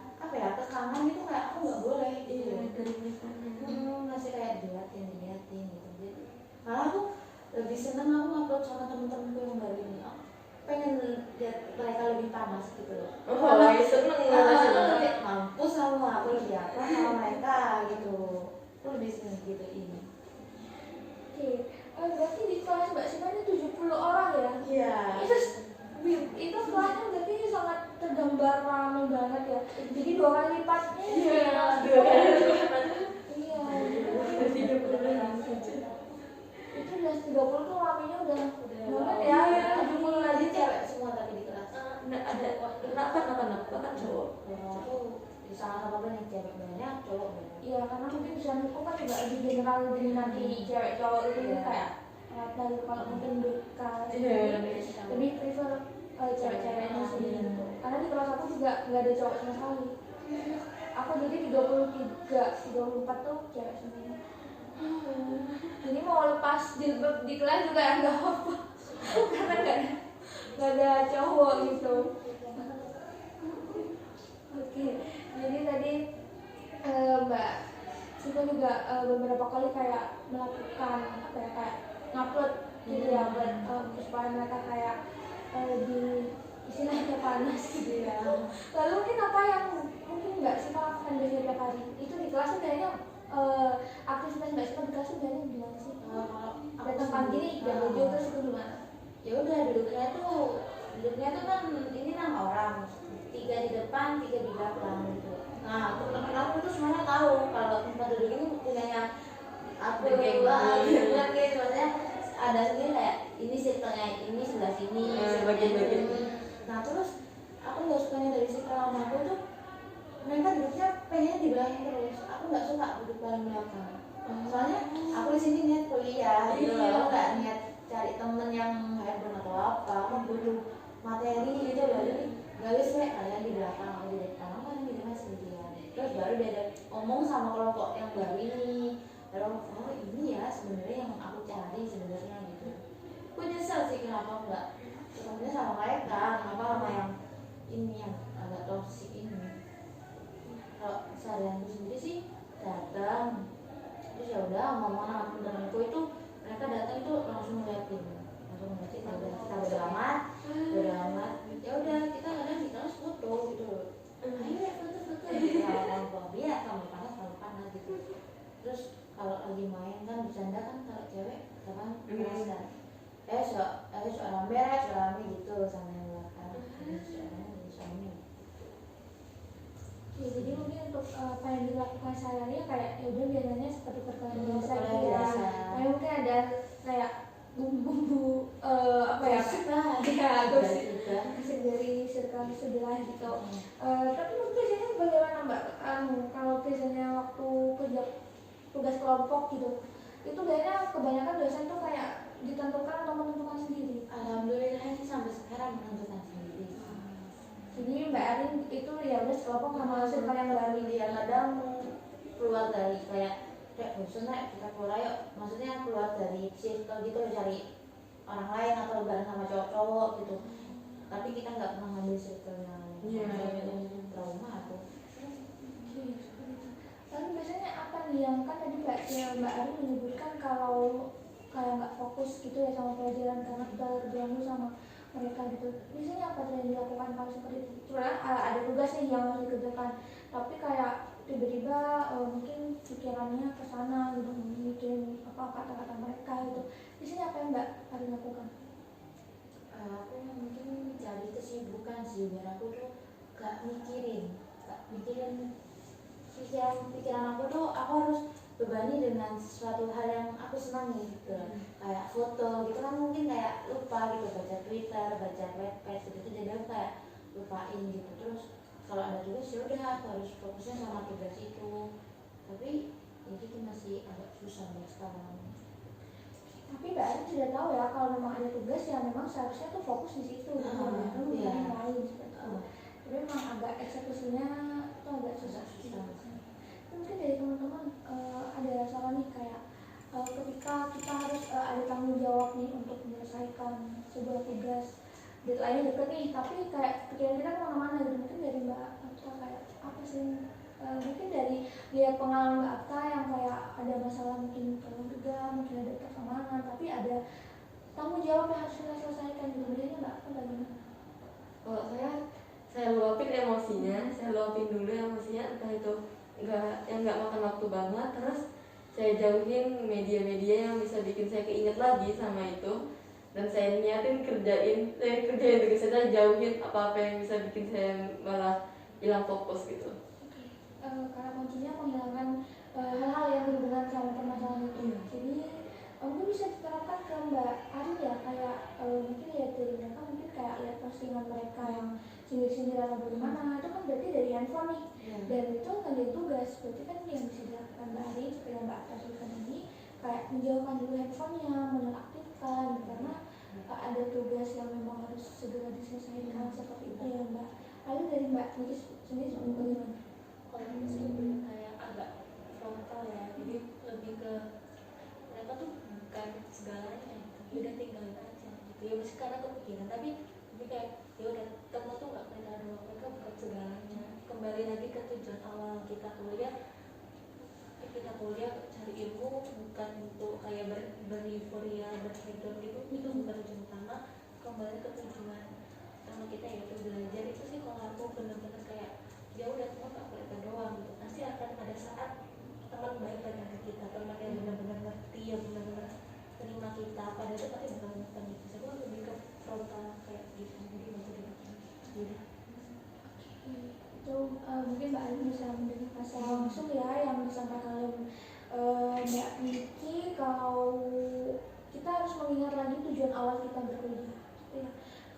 Speaker 2: kekangan gitu, kayak aku nggak boleh gitu. Masih kayak diliatin gitu. Jadi malah aku lebih seneng aku upload sama temen-temenku yang baru ini. Aku pengen lihat mereka lebih panas gitu loh. Seneng mampus sama aku, lebih apa sama mereka gitu. Aku lebih seneng gitu ini.
Speaker 1: Oke, berarti di kelas Mbak Siva ini 70 orang ya?
Speaker 2: Iya.
Speaker 1: Itu kelasnya berarti sangat tergambar ramai banget ya. Jadi 2 kali lipatnya. Iya. Itu udah 30 tuh ramainya udah banget ya. 70 lagi
Speaker 2: cewek semua tapi di kelas.
Speaker 3: Ada kan cowok.
Speaker 2: Aku di sama banyak cewek banyak, cowok banyak.
Speaker 1: Iya, karena mungkin di sana itu kan juga lebih general diminati cewek cowok itu kayak dari kalau mungkin BK lebih prefer cewek-ceweknya sendiri gitu. Karena di kelas aku juga nggak ada cowok sama sekali. Aku jadi 34 tuh cewek semua. Jadi mau lepas jilbab di kelas juga nggak apa, karena nggak ada cowok gitu. Oke, jadi tadi Mbak Siva juga beberapa kali kayak melakukan kayak ngupload gitu ya buat supaya mereka kayak di istilahnya panas gitu ya. Lalu mungkin apa yang mungkin Mbak Siva lakukan dari setiap hari itu di kelas tuh kayaknya aktivitas Mbak Siva di kelas tuh kayaknya gimana sih? Datang pagi nih jam 7 terus itu gimana?
Speaker 2: Ya udah duduknya tuh kan ini 6 orang, 3 di depan, 3 di belakang gitu. Nah teman-teman aku tuh semuanya tahu kalau tempat duduk ini punyanya aku gitu, maksudnya ada sendiri kayak ini circle-nya ini sebelah sini, bagian-bagian. Nah terus aku nggak sukanya dari circle lama aku tuh mereka duduknya pengennya di belakang terus. Aku nggak suka duduk paling belakang. Soalnya aku di sini niat kuliah gitu loh, aku nggak niat cari temen yang handphone atau apa. Aku butuh materi gitu loh. Jadi nggak bisa kalian di belakang atau di depan, kalian di tengah sendirian. Terus baru dia ngomong sama kelompok yang baru ini, baru oh ini ya sebenarnya yang aku cari sebenarnya gitu. Aku nyesel sih kenapa enggak sebenarnya sama mereka, kenapa sama yang ini yang agak toksik ini. Kalau seharianku sendiri sih datang, terus ya udah ngomong sama temen-temenku itu, mereka datang itu langsung ngeliatin kita udah amat ya udah kita kadang di kelas foto gitu loh, ayo ya foto-foto gitu. Kalau kelompok dia kamu panas gitu. Terus kalau lagi main kan bercanda kan, kalau cewek kan merasa soal rame gitu sama yang belakang, soalnya
Speaker 1: Ya, jadi mungkin untuk apa yang dilakukan sehari-hari kayak ya udah biasanya seperti perkara biasa
Speaker 2: perkara
Speaker 1: gitu ya.
Speaker 2: biasa.
Speaker 1: Kayak mungkin ada kayak bumbu-bumbu apa ya?
Speaker 2: Gosip lah.
Speaker 1: Ya, gosip
Speaker 2: juga.
Speaker 1: gosip dari circle sebelah gitu. Tapi mungkin biasanya bagaimana Mbak? Kalau biasanya waktu kerja tugas kelompok gitu, itu biasanya kebanyakan dosen tuh kayak ditentukan atau menentukan sendiri.
Speaker 2: Alhamdulillah ini sampai sekarang menentukan sendiri.
Speaker 1: Jadi Mbak Arin itu ya udah sekelompok sama circle yang baru.
Speaker 2: Dia kadang keluar dari kayak bosan kita keluar ayo, maksudnya keluar dari circle gitu cari orang lain atau bareng sama cowok-cowok gitu. Tapi kita nggak pernah ngambil circle yang trauma aku.
Speaker 1: Lalu biasanya apa nih yang kan tadi Mbak Arin menyebutkan kalau kayak nggak fokus gitu ya sama pelajaran karena terganggu sama mereka gitu. Biasanya apa yang dilakukan kalau seperti itu? Sebenarnya ada tugas nih yang harus dikerjakan, tapi kayak tiba-tiba mungkin pikirannya ke sana gitu, mikirin apa kata-kata mereka gitu. Biasanya apa yang Mbak Arin lakukan?
Speaker 2: Aku mungkin cari kesibukan sih biar aku tuh gak mikirin pikiran aku tuh aku harus bebani dengan sesuatu hal yang aku senangi gitu. Kayak foto gitu kan mungkin kayak lupa gitu, baca Twitter, baca webpage gitu, jadi aku kayak lupain gitu. Terus kalau ada tugas ya udah aku harus fokusnya sama tugas itu. Tapi ya gitu masih agak susah ya sekarang.
Speaker 1: Tapi Mbak Arin sudah tahu ya kalau memang ada tugas yang memang seharusnya tuh fokus di situ, bukan yang lain seperti itu. Tapi memang agak eksekusinya tuh agak susah. Mungkin dari teman-teman ada saran nih kayak ketika kita harus ada tanggung jawab nih untuk menyelesaikan sebuah tugas, deadline deket nih, tapi kayak pikiran kita kemana-mana gitu. Mungkin dari Mbak Atta kayak apa sih? Mungkin dari lihat pengalaman Mbak Atta yang kayak ada masalah mungkin keluarga, mungkin ada pertemanan, tapi ada tanggung jawab yang harus kita selesaikan gitu. Biasanya Mbak Atta bagaimana?
Speaker 3: Kalau saya luapin emosinya, saya luapin dulu emosinya, entah itu nggak makan waktu banget. Terus saya jauhin media-media yang bisa bikin saya keinget lagi sama itu, dan saya niatin kerjain tugas saya, jauhin apa-apa yang bisa bikin saya malah hilang fokus gitu.
Speaker 1: Karena kuncinya menghilangkan hal-hal yang berhubungan sama permasalahan itu. Jadi mungkin bisa diterapkan ke Mbak Arin ya, kayak mungkin lihat dari mereka, mungkin kayak lihat postingan mereka yang sindir-sindir atau bagaimana, itu kan berarti dari handphone nih, dan itu kan jadi tugas, berarti kan yang bisa dilakukan Mbak Arin seperti yang Mbak Atta sebutkan tadi, kayak menjauhkan dulu handphonenya, menonaktifkan, karena ada tugas yang memang harus segera diselesaikan seperti itu ya Mbak. Lalu dari Mbak Nicis sendiri bagaimana?
Speaker 4: Kalau aku sih kayak agak frontal ya, jadi lebih ke mereka tuh bukan segalanya gitu, udah tinggalin aja gitu ya, masih karena kepikiran, tapi kayak ya udah temen tuh nggak mereka doang, mereka bukan segalanya. Kembali lagi ke tujuan awal kita kuliah cari ilmu, bukan untuk kayak bereuforia, berhedon gitu, itu bukan tujuan utama. Kembali ke tujuan sama kita yaitu belajar. Itu sih kalau aku benar-benar kayak ya udah teman gak mereka doang gitu, pasti akan ada saat teman baik datang ke kita, teman yang benar-benar ngerti, yang benar-benar terima kita, pada itu pasti bakal nonton gitu. Saya tuh lebih ke frontal kayak gitu, jadi nggak usah dilakukan.
Speaker 1: Itu mungkin Mbak Arin bisa mendengarkan secara langsung ya yang disampaikan oleh Mbak Niki, kalau kita harus mengingat lagi tujuan awal kita berkuliah ya.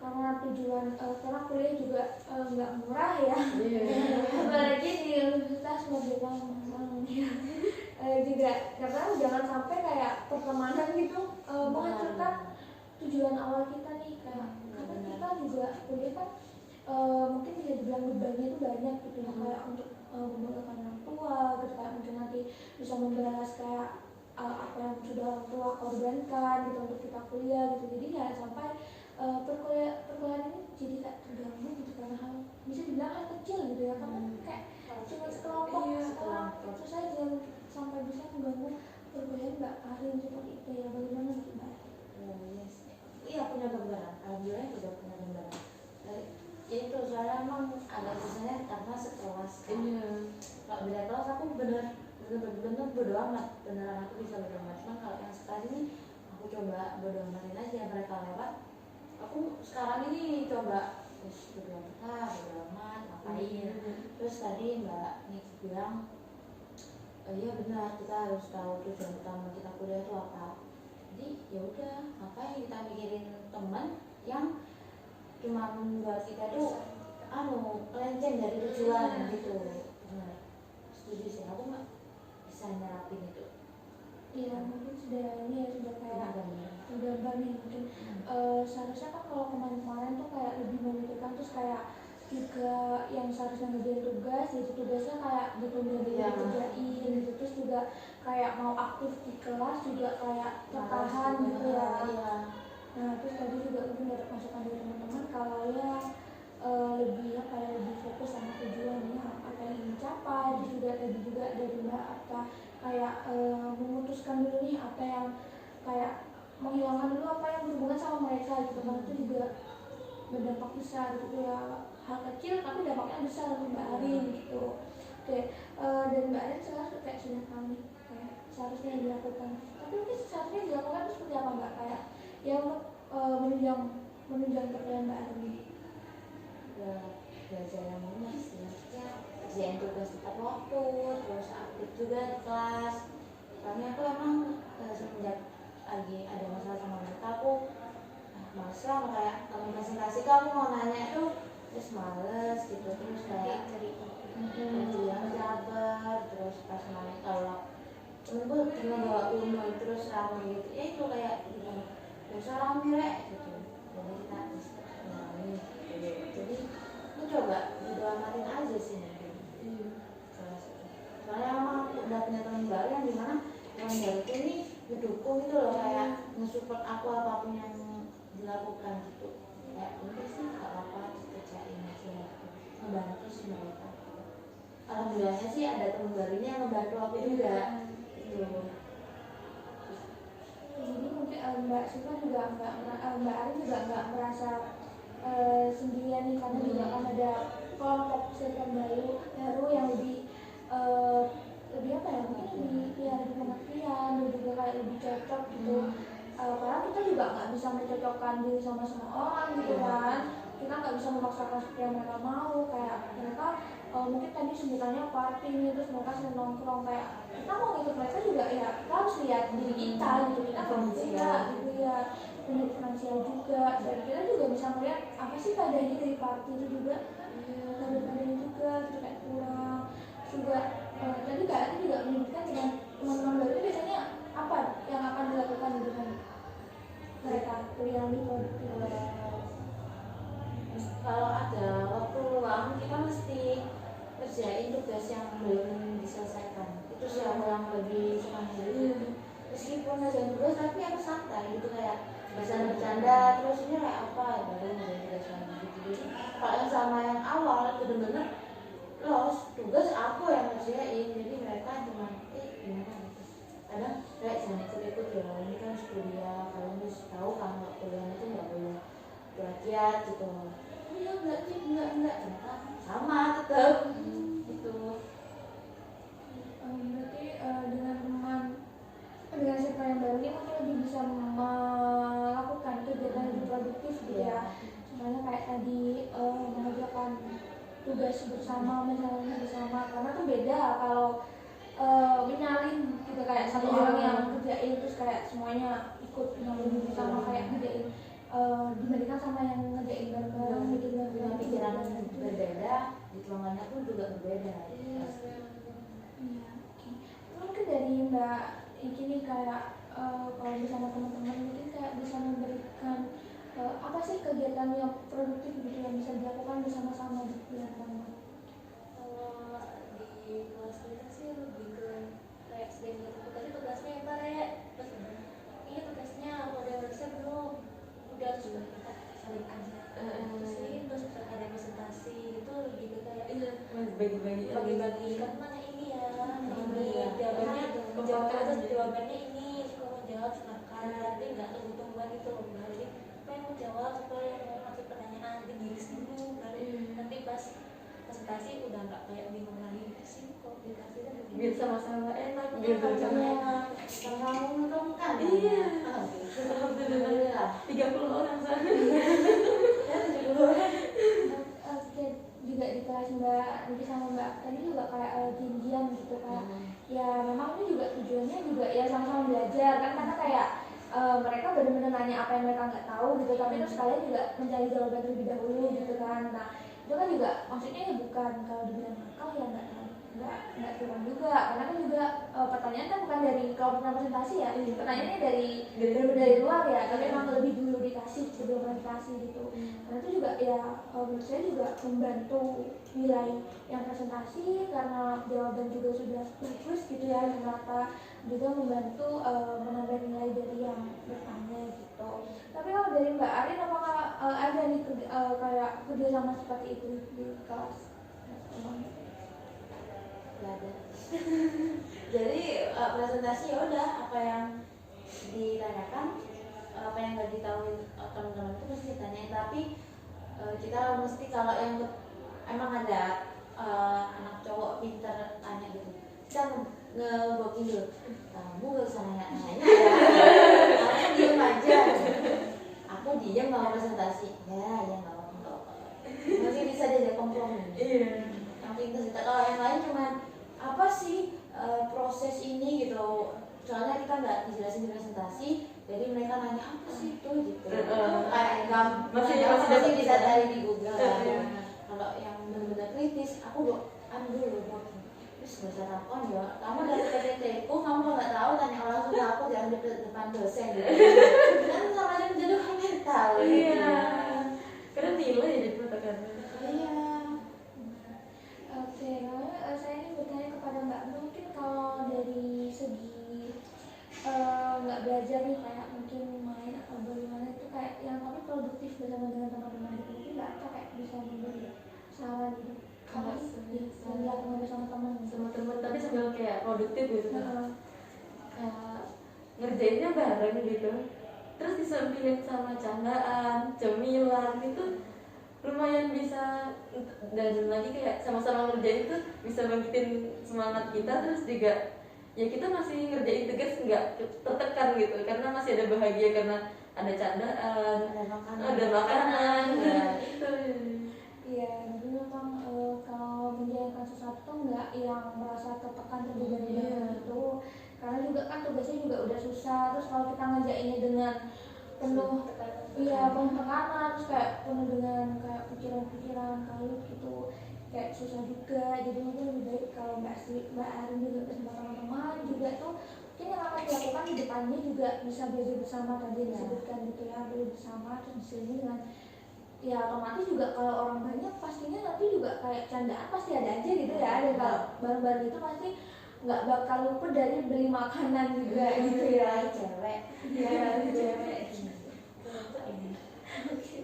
Speaker 1: Karena tujuan karena kuliah juga nggak murah ya, apalagi di universitas Merdeka ya. Juga karena jangan sampai kayak pertemanan gitu menghancurkan tujuan awal kita nih, karena kita juga kuliah kan mungkin bisa dibilang bebannya itu banyak gitu ya, kayak untuk membanggakan orang tua gitu, kayak mungkin nanti bisa membalas kayak apa yang sudah orang tua korbankan gitu untuk kita kuliah gitu. Jadi ya sampai perkuliahan ini jadi tak terganggu gitu karena hal bisa dibilang hal kecil gitu ya, karena kayak cuma sekelompok orang itu saja sampai bisa mengganggu perkuliahan Mbak Arin seperti itu ya. Bagaimana gitu Mbak?
Speaker 2: Yes. Iya, punya gambaran. Alhamdulillah sudah punya gambaran. Itu soalnya emang agak susahnya karena sekelas kan. Kalau beda kelas aku bener-bener bodo amat, beneran aku bisa bodo amat. Cuma kalau yang sekelas ini aku coba bodo amatin aja, mereka lewat. Aku sekarang ini coba terus bodo amat ngapain. Terus tadi Mbak Niki bilang iya benar, kita harus tahu tujuan utama kita kuliah itu apa. Jadi ya udah, ngapain kita mikirin teman yang cuma membuat kita tuh melenceng dari tujuan gitu. Benar, setuju sih, aku nggak bisa nyerapin itu.
Speaker 1: Iya, mungkin sudah ini ya, sudah kayak
Speaker 2: Benar.
Speaker 1: udah nih mungkin seharusnya kan kalau kemarin tuh kayak lebih memikirkan, terus kayak juga yang seharusnya ngerjain tugas jadi tugasnya kayak ditunda dikerjain gitu, terus juga kayak mau aktif di kelas juga kayak tertahan gitu ya. Nah terus tadi juga mungkin dapat masukan dari teman-teman kalau ya lebih apa ya, lebih fokus sama tujuannya apa yang ingin dicapai. Terus juga tadi juga dari Mbak apa kayak memutuskan dulu nih apa yang kayak menghilangkan dulu apa yang berhubungan sama mereka gitu, karena itu juga berdampak besar gitu ya, hal kecil tapi dampaknya besar untuk Mbak Arin gitu. Oke, dan Mbak Arin kayak sudah tahu nih kayak seharusnya yang dilakukan, tapi mungkin seharusnya yang dilakukan itu seperti apa Mbak, kayak ya untuk menunjang perkuliahan Mbak Arin?
Speaker 2: Ya, belajar yang benar sih, maksudnya kerjain tugas tepat waktu, terus aktif juga di kelas. Karena aku emang semenjak lagi ada masalah sama mereka, aku males lah, kayak kalau presentasi aku mau nanya itu terus males gitu, terus kayak yang sabar, terus pas nanya tolak temenku cuma bawa uno terus rame gitu, ya itu kayak terus rame rek gitu, jadi kita ngalamin gitu. Jadi aku coba bodo amatin aja sih mungkin kelas itu. Soalnya emang udah punya teman baru yang dimana yang baru ini mendukung gitu loh, kayak nge-support aku apapun yang dilakukan gitu. Kayak udah sih gak apa-apa dikerjain aja gitu, ngebantu sih mereka. Alhamdulillahnya sih ada teman barunya yang ngebantu aku juga gitu.
Speaker 1: Jadi mungkin Mbak Siva juga Mbak Arin juga nggak merasa sendirian nih, karena juga kan ada kelompok circle baru yang lebih lebih apa ya, mungkin lebih pengertian dan juga kayak lebih cocok gitu. Karena kita juga nggak bisa mencocokkan diri sama semua orang gitu kan, kita nggak bisa memaksakan seperti yang mereka mau. Kayak mereka mungkin tadi sebutannya party nih, terus mereka sering nongkrong, kayak kita mau ikut mereka juga ya kita harus lihat diri kita gitu, kita bisa gitu ya, punya finansial juga, dan kita juga bisa melihat apa sih padanya dari party itu juga, padanya juga gitu kayak kurang juga. Tadi kalian juga menyebutkan dengan teman-teman baru itu biasanya apa yang akan dilakukan dengan mereka kuliah di
Speaker 2: Kalau ada waktu luang kita mesti kerjain tugas yang belum diselesaikan. Itu sih aku yang lebih suka gitu. Meskipun aja tugas tapi aku santai gitu, kayak bercanda-bercanda terus ini kayak apa ya, baru ngerjain tugas lagi gitu. Jadi kalau yang sama yang awal bener-bener tugas aku yang ngerjain, jadi mereka cuma gimana gitu. Kadang kayak jangan ikut-ikut ya, ini kan kuliah, kalian harus tahu kan kalau kuliah itu nggak boleh plagiat gitu. Iya enggak ternyata sama tetap gitu.
Speaker 1: Berarti dengan siapa yang baru ini mungkin lebih bisa melakukan kegiatan lebih produktif gitu ya. Contohnya kayak tadi mengerjakan tugas bersama, misalnya bersama, karena tuh beda kalau menyalin gitu, kayak satu orang yang kerjain terus kayak semuanya ikut nyalin bersama kayak ngerjain, dibandingkan sama yang ngerjain bareng-bareng gitu,
Speaker 2: Dengan pikiran berbeda, hitungannya pun juga berbeda.
Speaker 1: Iya, oke. Mungkin dari Mbak ini kayak kalau bersama teman-teman mungkin kayak bisa memberikan apa sih kegiatan yang produktif gitu yang bisa dilakukan bersama-sama gitu ya teman-teman.
Speaker 4: Kalau di kelas kita sih lebih ke kayak sering lihat tadi tugasnya apa ya, terus iya tugasnya udah selesai belum, udah sudah kita saling aja terus ini terus ada presentasi itu lebih ke kayak bagi-bagi kan mana ini ya ini jawabannya jawabannya ini kalau mau jawab silakan, nanti nggak tunggu-tungguan itu loh Mbak. Jadi apa yang mau jawab apa yang mau ngasih pertanyaan nanti diris dulu baru nanti pas presentasi udah nggak kayak bingung lagi gitu sih kok dikasih kan
Speaker 3: biar sama-sama enak
Speaker 2: Iya,
Speaker 3: gitu kan.
Speaker 2: sama menguntungkan.
Speaker 3: Iya.
Speaker 2: Alhamdulillah.
Speaker 3: 30 orang sana.
Speaker 2: Ya 70 orang.
Speaker 1: Oke, juga di kelas Mbak Niki sama Mbak tadi juga kayak janjian gitu kayak ya memang ini juga tujuannya juga ya sama-sama belajar kan karena kayak mereka benar-benar nanya apa yang mereka nggak tahu gitu tapi terus kalian juga mencari jawaban terlebih dahulu gitu kan. Nah itu kan juga maksudnya ya bukan kalau dibilang nakal ya nggak kurang juga karena kan juga pertanyaan kan bukan dari kalau pernah presentasi ya pertanyaannya dari luar ya tapi memang lebih dulu dikasih sebelum presentasi gitu karena itu juga ya menurut saya juga membantu nilai yang presentasi karena jawaban juga sudah bagus gitu ya yang rata juga membantu menambah nilai dari yang bertanya gitu. Tapi kalau dari Mbak Arin apakah ada nih kayak kerjasama seperti itu di kelas?
Speaker 2: Gak ada. Jadi presentasi ya udah apa yang ditanyakan, apa yang nggak ditahuin teman-teman itu pasti ditanyain. Tapi kita mesti kalau yang emang ada anak cowok pinter tanya gitu, kita nge-blocking dulu. Kamu gak usah nanya-nanya ya, kamu diem aja. Aku diem nggak mau presentasi. Ya nggak apa-apa. Masih bisa diajak kompromi.
Speaker 3: Iya.
Speaker 2: Yang pintar kita kalau yang lain cuma apa sih proses ini gitu, soalnya kita nggak dijelasin di presentasi jadi mereka nanya apa sih itu gitu kayak masih bisa cari di Google. Kalau yang benar-benar kritis aku dulu terus nggak usah takon ya kamu dari PPT ku kamu kalau nggak tahu tanya orang sudah aku jangan di depan dosen gitu kan sama aja menjadi mental gitu.
Speaker 3: Karena nilai ya di protokolnya.
Speaker 2: Iya.
Speaker 1: Oke, saya ingin bertanya kepada Mbak, mungkin kalau dari segi nggak belajar nih kayak mungkin main atau bagaimana itu kayak yang tapi produktif bersama dengan teman-teman gitu mungkin Mbak Atta kayak bisa memberi saran gitu apa sih yang dilakukan bersama teman
Speaker 3: Sama teman tapi sambil kayak produktif gitu. Ngerjainnya bareng gitu. Terus disampingin sama candaan, cemilan itu lumayan bisa, dan lagi kayak sama-sama ngerjain tuh bisa bangkitin semangat kita. Terus juga ya kita masih ngerjain tugas nggak tertekan gitu karena masih ada bahagia karena ada candaan, ada makanan ya itu.
Speaker 1: Iya, jadi memang kalau menjalankan sesuatu nggak yang merasa tertekan terbeban itu karena juga kan tugasnya juga udah susah terus kalau kita ngerjainnya dengan penuh penuh tekanan terus kayak penuh dengan kayak pikiran-pikiran kalut gitu kayak susah juga. Jadi mungkin lebih baik kalau Mbak Arin juga bersama teman-teman juga tuh mungkin yang akan dilakukan di depannya juga bisa belajar bersama tadi yang disebutkan gitu ya belajar bersama terus di sini dengan ya otomatis juga kalau orang banyak pastinya nanti juga kayak candaan pasti ada aja gitu ya dan kalau bareng-bareng itu pasti nggak bakal luput dari beli makanan juga gitu ya.
Speaker 2: Cewek
Speaker 1: Iya, cewek.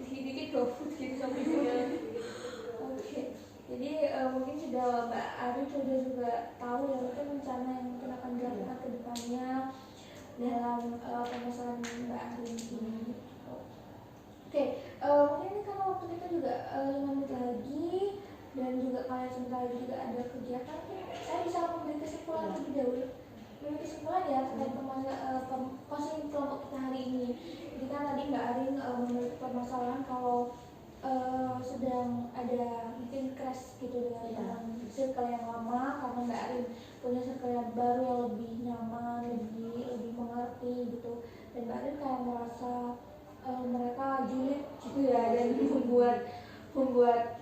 Speaker 1: Dikit-dikit GoFood gitu sampai Oke. Jadi mungkin sudah Mbak Ari sudah juga tahu ya mungkin rencana yang mungkin akan dilakukan ke depannya dalam pemesanan Mbak Ari ini. Oke, mungkin ini karena waktu kita juga 5 menit lagi dan juga kalian sebentar lagi juga ada kegiatan, saya bisa memberi kesimpulan lebih dahulu. Memberi kesimpulan ya terkait konseling kelompok kita hari ini. Jadi kan tadi Mbak Arin memiliki permasalahan kalau sedang ada mungkin crash gitu dengan teman circle yang lama karena Mbak Arin punya circle yang baru yang lebih nyaman, lebih mengerti gitu. Dan Mbak Arin kayak merasa mereka julid gitu ya dan membuat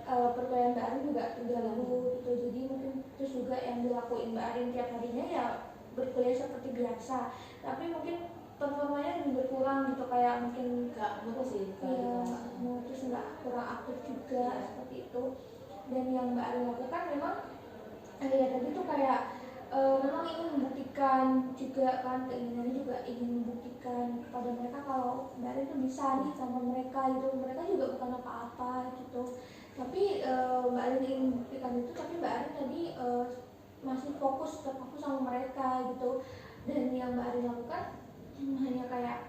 Speaker 1: perkuliahan Mbak Arin juga terganggu gitu. Jadi mungkin terus juga yang dilakuin Mbak Arin tiap harinya ya berkuliah seperti biasa, tapi mungkin performanya lebih berkurang gitu, kayak mungkin
Speaker 2: nggak mood sih
Speaker 1: ya, terus nggak kurang aktif juga seperti itu. Dan yang Mbak Ari lakukan memang ya tadi tuh kayak memang ingin membuktikan juga kan, keinginannya juga ingin membuktikan kepada mereka kalau Mbak Ari tuh bisa nih sama mereka gitu, mereka juga bukan apa-apa gitu. Tapi Mbak Ari ingin membuktikan itu, tapi Mbak Ari tadi masih terfokus sama mereka gitu. Dan yang Mbak Ari lakukan hanya kayak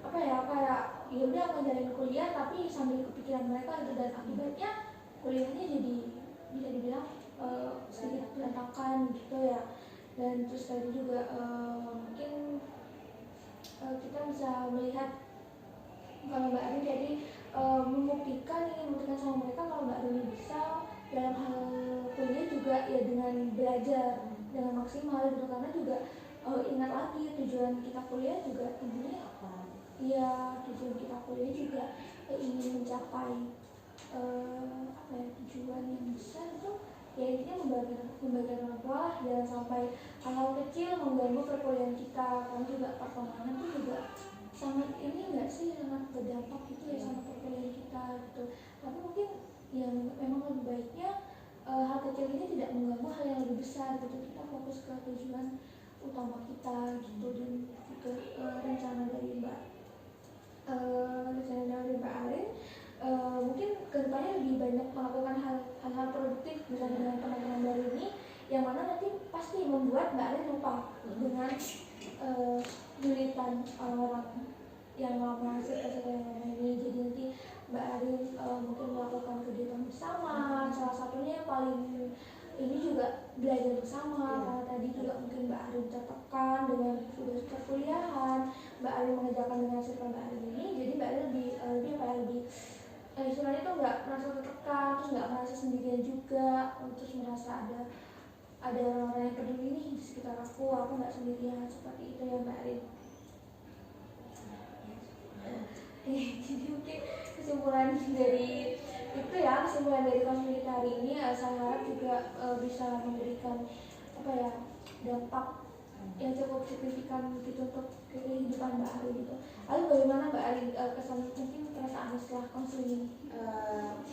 Speaker 1: apa ya, kayak ya udah ngejalin kuliah tapi sambil kepikiran mereka gitu, dan akibatnya kuliahnya jadi bisa dibilang sedikit berantakan gitu ya. Dan terus tadi juga mungkin kita bisa melihat kalau Mbak Ari jadi ingin membuktikan sama mereka kalau Mbak Ari bisa dalam hal kuliah juga ya, dengan belajar dengan maksimal gitu, karena juga ingat lagi tujuan kita kuliah juga intinya apa ya, tujuan kita kuliah juga ingin mencapai apa ya, tujuan yang besar itu ya, intinya membagikan orang tua lah, jangan sampai hal-hal kecil mengganggu perkuliahan kita, karena juga pertemanan itu juga sangat ini enggak sih, sangat berdampak gitu ya sama perkuliahan kita gitu. Tapi mungkin yang memang lebih baiknya hal kecil ini tidak mengganggu hal yang lebih besar gitu, kita fokus ke tujuan utama kita gitu. Dan juga rencana dari Mbak Arin mungkin kedepannya lebih banyak melakukan hal-hal produktif misalnya dengan teman-teman baru ini, yang mana nanti pasti membuat Mbak Arin lupa dengan julitan orang-orang yang lama seperti ini. Jadi nanti Mbak Arin mungkin melakukan kegiatan bersama, salah satunya yang paling ini juga belajar bersama, karena tadi juga mungkin Mbak Arin tertekan dengan tugas perkuliahan, Mbak Arin mengerjakan dengan circle Mbak Arin ini, jadi Mbak Arin lebih istilahnya tuh nggak merasa tertekan, terus nggak merasa sendirian juga, terus merasa ada orang-orang yang peduli nih di sekitar aku nggak sendirian, seperti itu ya Mbak Arin. Jadi mungkin kesimpulan dari konsul kita hari ini saya harap juga bisa memberikan apa ya, dampak yang cukup signifikan gitu untuk kehidupan Mbak Ari gitu. Lalu bagaimana Mbak Ari kesan mungkin perasaan setelah konsul ini?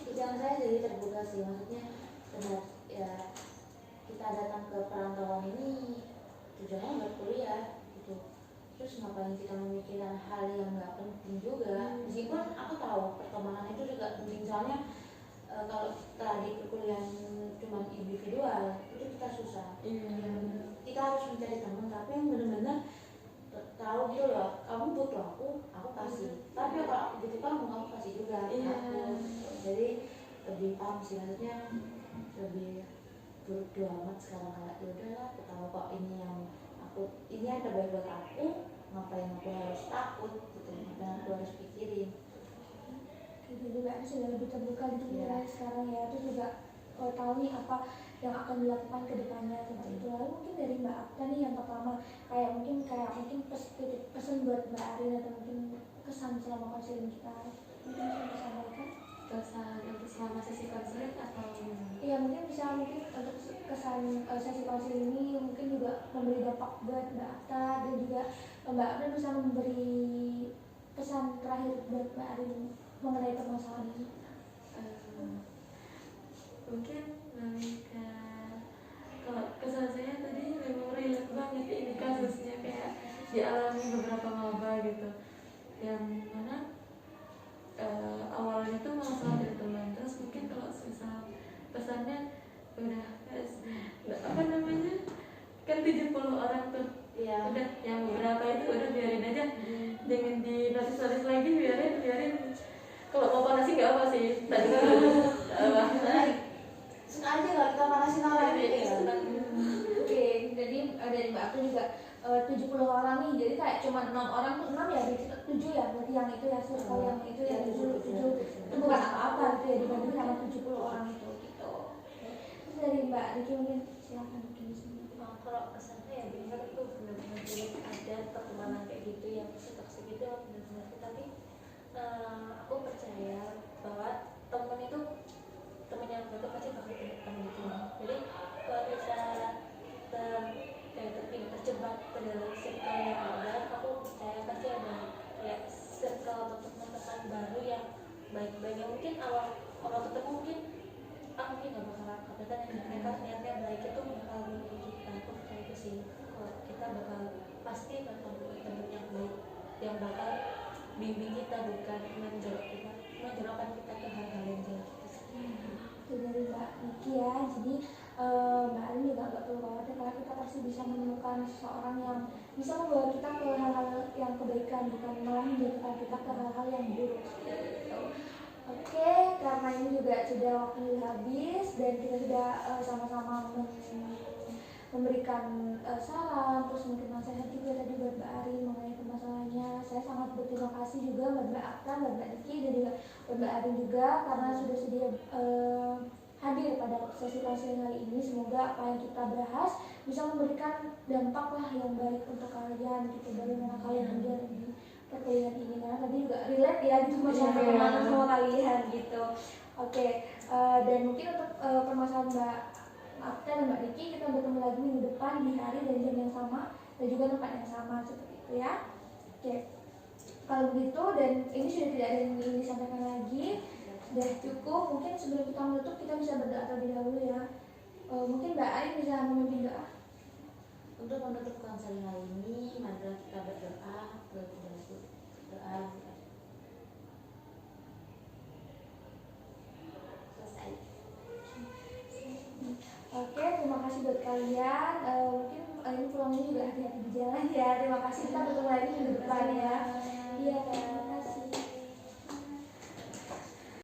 Speaker 2: Pikiran saya jadi terbuka sih, maksudnya benar ya, kita datang ke perantauan ini tujuannya berkuliah gitu. Terus ngapain kita memikirkan hal yang nggak penting juga, meskipun aku tahu pertemanan itu juga penting, soalnya kalau tadi perkuliahan cuma individual itu kita susah. Kita harus mencari teman tapi yang benar-benar tahu gitu loh, kamu butuh aku kasih, tapi kalau aku butuh kamu kasih juga aku. Jadi lebih paham sih, maksudnya lebih bodo amat sekarang, kayak yaudahlah aku tahu kok ini yang terbaik buat aku, ngapain aku harus takut gitu, ngapain aku harus pikirin.
Speaker 1: Jadi Mbak Ari sudah lebih terbuka gitu ya sekarang ya, terus juga tahu nih apa yang akan dilakukan ke depannya seperti itu. Lalu mungkin dari Mbak Apta nih yang pertama, kayak mungkin pesan buat Mbak Ari atau mungkin kesan selama konseling kita, mungkin bisa disampaikan?
Speaker 3: Kesan untuk selama sesi konseling atau
Speaker 1: iya mungkin untuk kesan sesi konseling ini mungkin juga memberi dampak buat Mbak Apta, dan juga Mbak Apta bisa memberi pesan terakhir buat Mbak Ari mengenai permasalahan ini.
Speaker 3: Mungkin lebih ke, kalau kesan saya tadi memang relate banget ini kasusnya, kayak dialami beberapa maba gitu, yang mana awalnya tuh masalah dari teman, terus mungkin kalau misal pesannya udah apa namanya kan 70 orang tuh ya, udah yang berapa itu udah biarin aja, jangan di notis lagi, biarin. Kalau mau panasin nggak apa sih, tadi
Speaker 2: sengaja lah kita panasin orang ya.
Speaker 1: Oke, jadi dari Mbak Apta juga 70 orang nih, jadi kayak cuma 6 orang tuh 6 ya, 7 ya, berarti yang itu ya, circle yang itu ya 7 itu bukan apa-apa gitu ya dibanding sama 70 orang itu gitu. Terus dari Mbak Riki mungkin silakan mungkin di sini.
Speaker 4: Kalau kesannya ya benar tuh benar-benar ada pertemanan kayak gitu yang toksik itu benar-benar, tapi aku percaya bahwa temen yang betul pasti bakal temen gitu. Jadi kalau bisa terjebak ke dalam circle yang ada. Aku percaya pasti ada kayak circle atau teman-teman baru yang baik-baik, yang mungkin awal ketemu mungkin mungkin gak bakal akrab, tapi mereka niatnya baik, itu bakal membantu kita. Aku percaya itu sih, kalau kita pasti bakal bertemu yang baik, yang bakal bimbing kita, bukan menjorokkan kita ke hal-hal yang jelek.
Speaker 1: Itu dari Mbak Niki ya. Jadi Mbak Arin juga nggak perlu khawatir karena kita pasti bisa menemukan seseorang yang bisa membawa kita ke hal-hal yang kebaikan, bukan malah menjadikan kita ke hal-hal yang buruk gitu. Oke, karena ini juga sudah waktunya habis dan kita sudah sama-sama memberikan saran, terus mungkin nasihat juga tadi buat Mbak Ari mengenai permasalahannya. Saya sangat berterima kasih juga buat Mbak Akta, buat Mbak Niki, dan juga buat Mbak Ari juga karena sudah sedia hadir pada sesi kajian kali ini. Semoga apa yang kita bahas bisa memberikan dampak lah yang baik untuk kalian gitu, bagaimana kalian menjalani perkuliahan ini, karena tadi juga relate ya gitu masyarakat sama kalian gitu. Oke, dan mungkin untuk permasalahan Mbak Akta dan Mbak Niki kita bertemu lagi minggu depan di hari dan jam yang sama dan juga tempat yang sama seperti itu ya. Oke, kalau begitu dan ini sudah tidak ada yang ingin disampaikan lagi, sudah cukup. Mungkin sebelum kita menutup kita bisa berdoa terlebih dahulu ya. Mungkin Mbak Ain bisa memimpin doa.
Speaker 2: Untuk menutup konseling kali ini, marilah kita berdoa terlebih dahulu. Doa selesai.
Speaker 1: Oke, terima kasih buat kalian. Mungkin ini pulangnya juga hati-hati di jalan ya. Terima kasih, kita bertemu lagi minggu depan ya. Iya.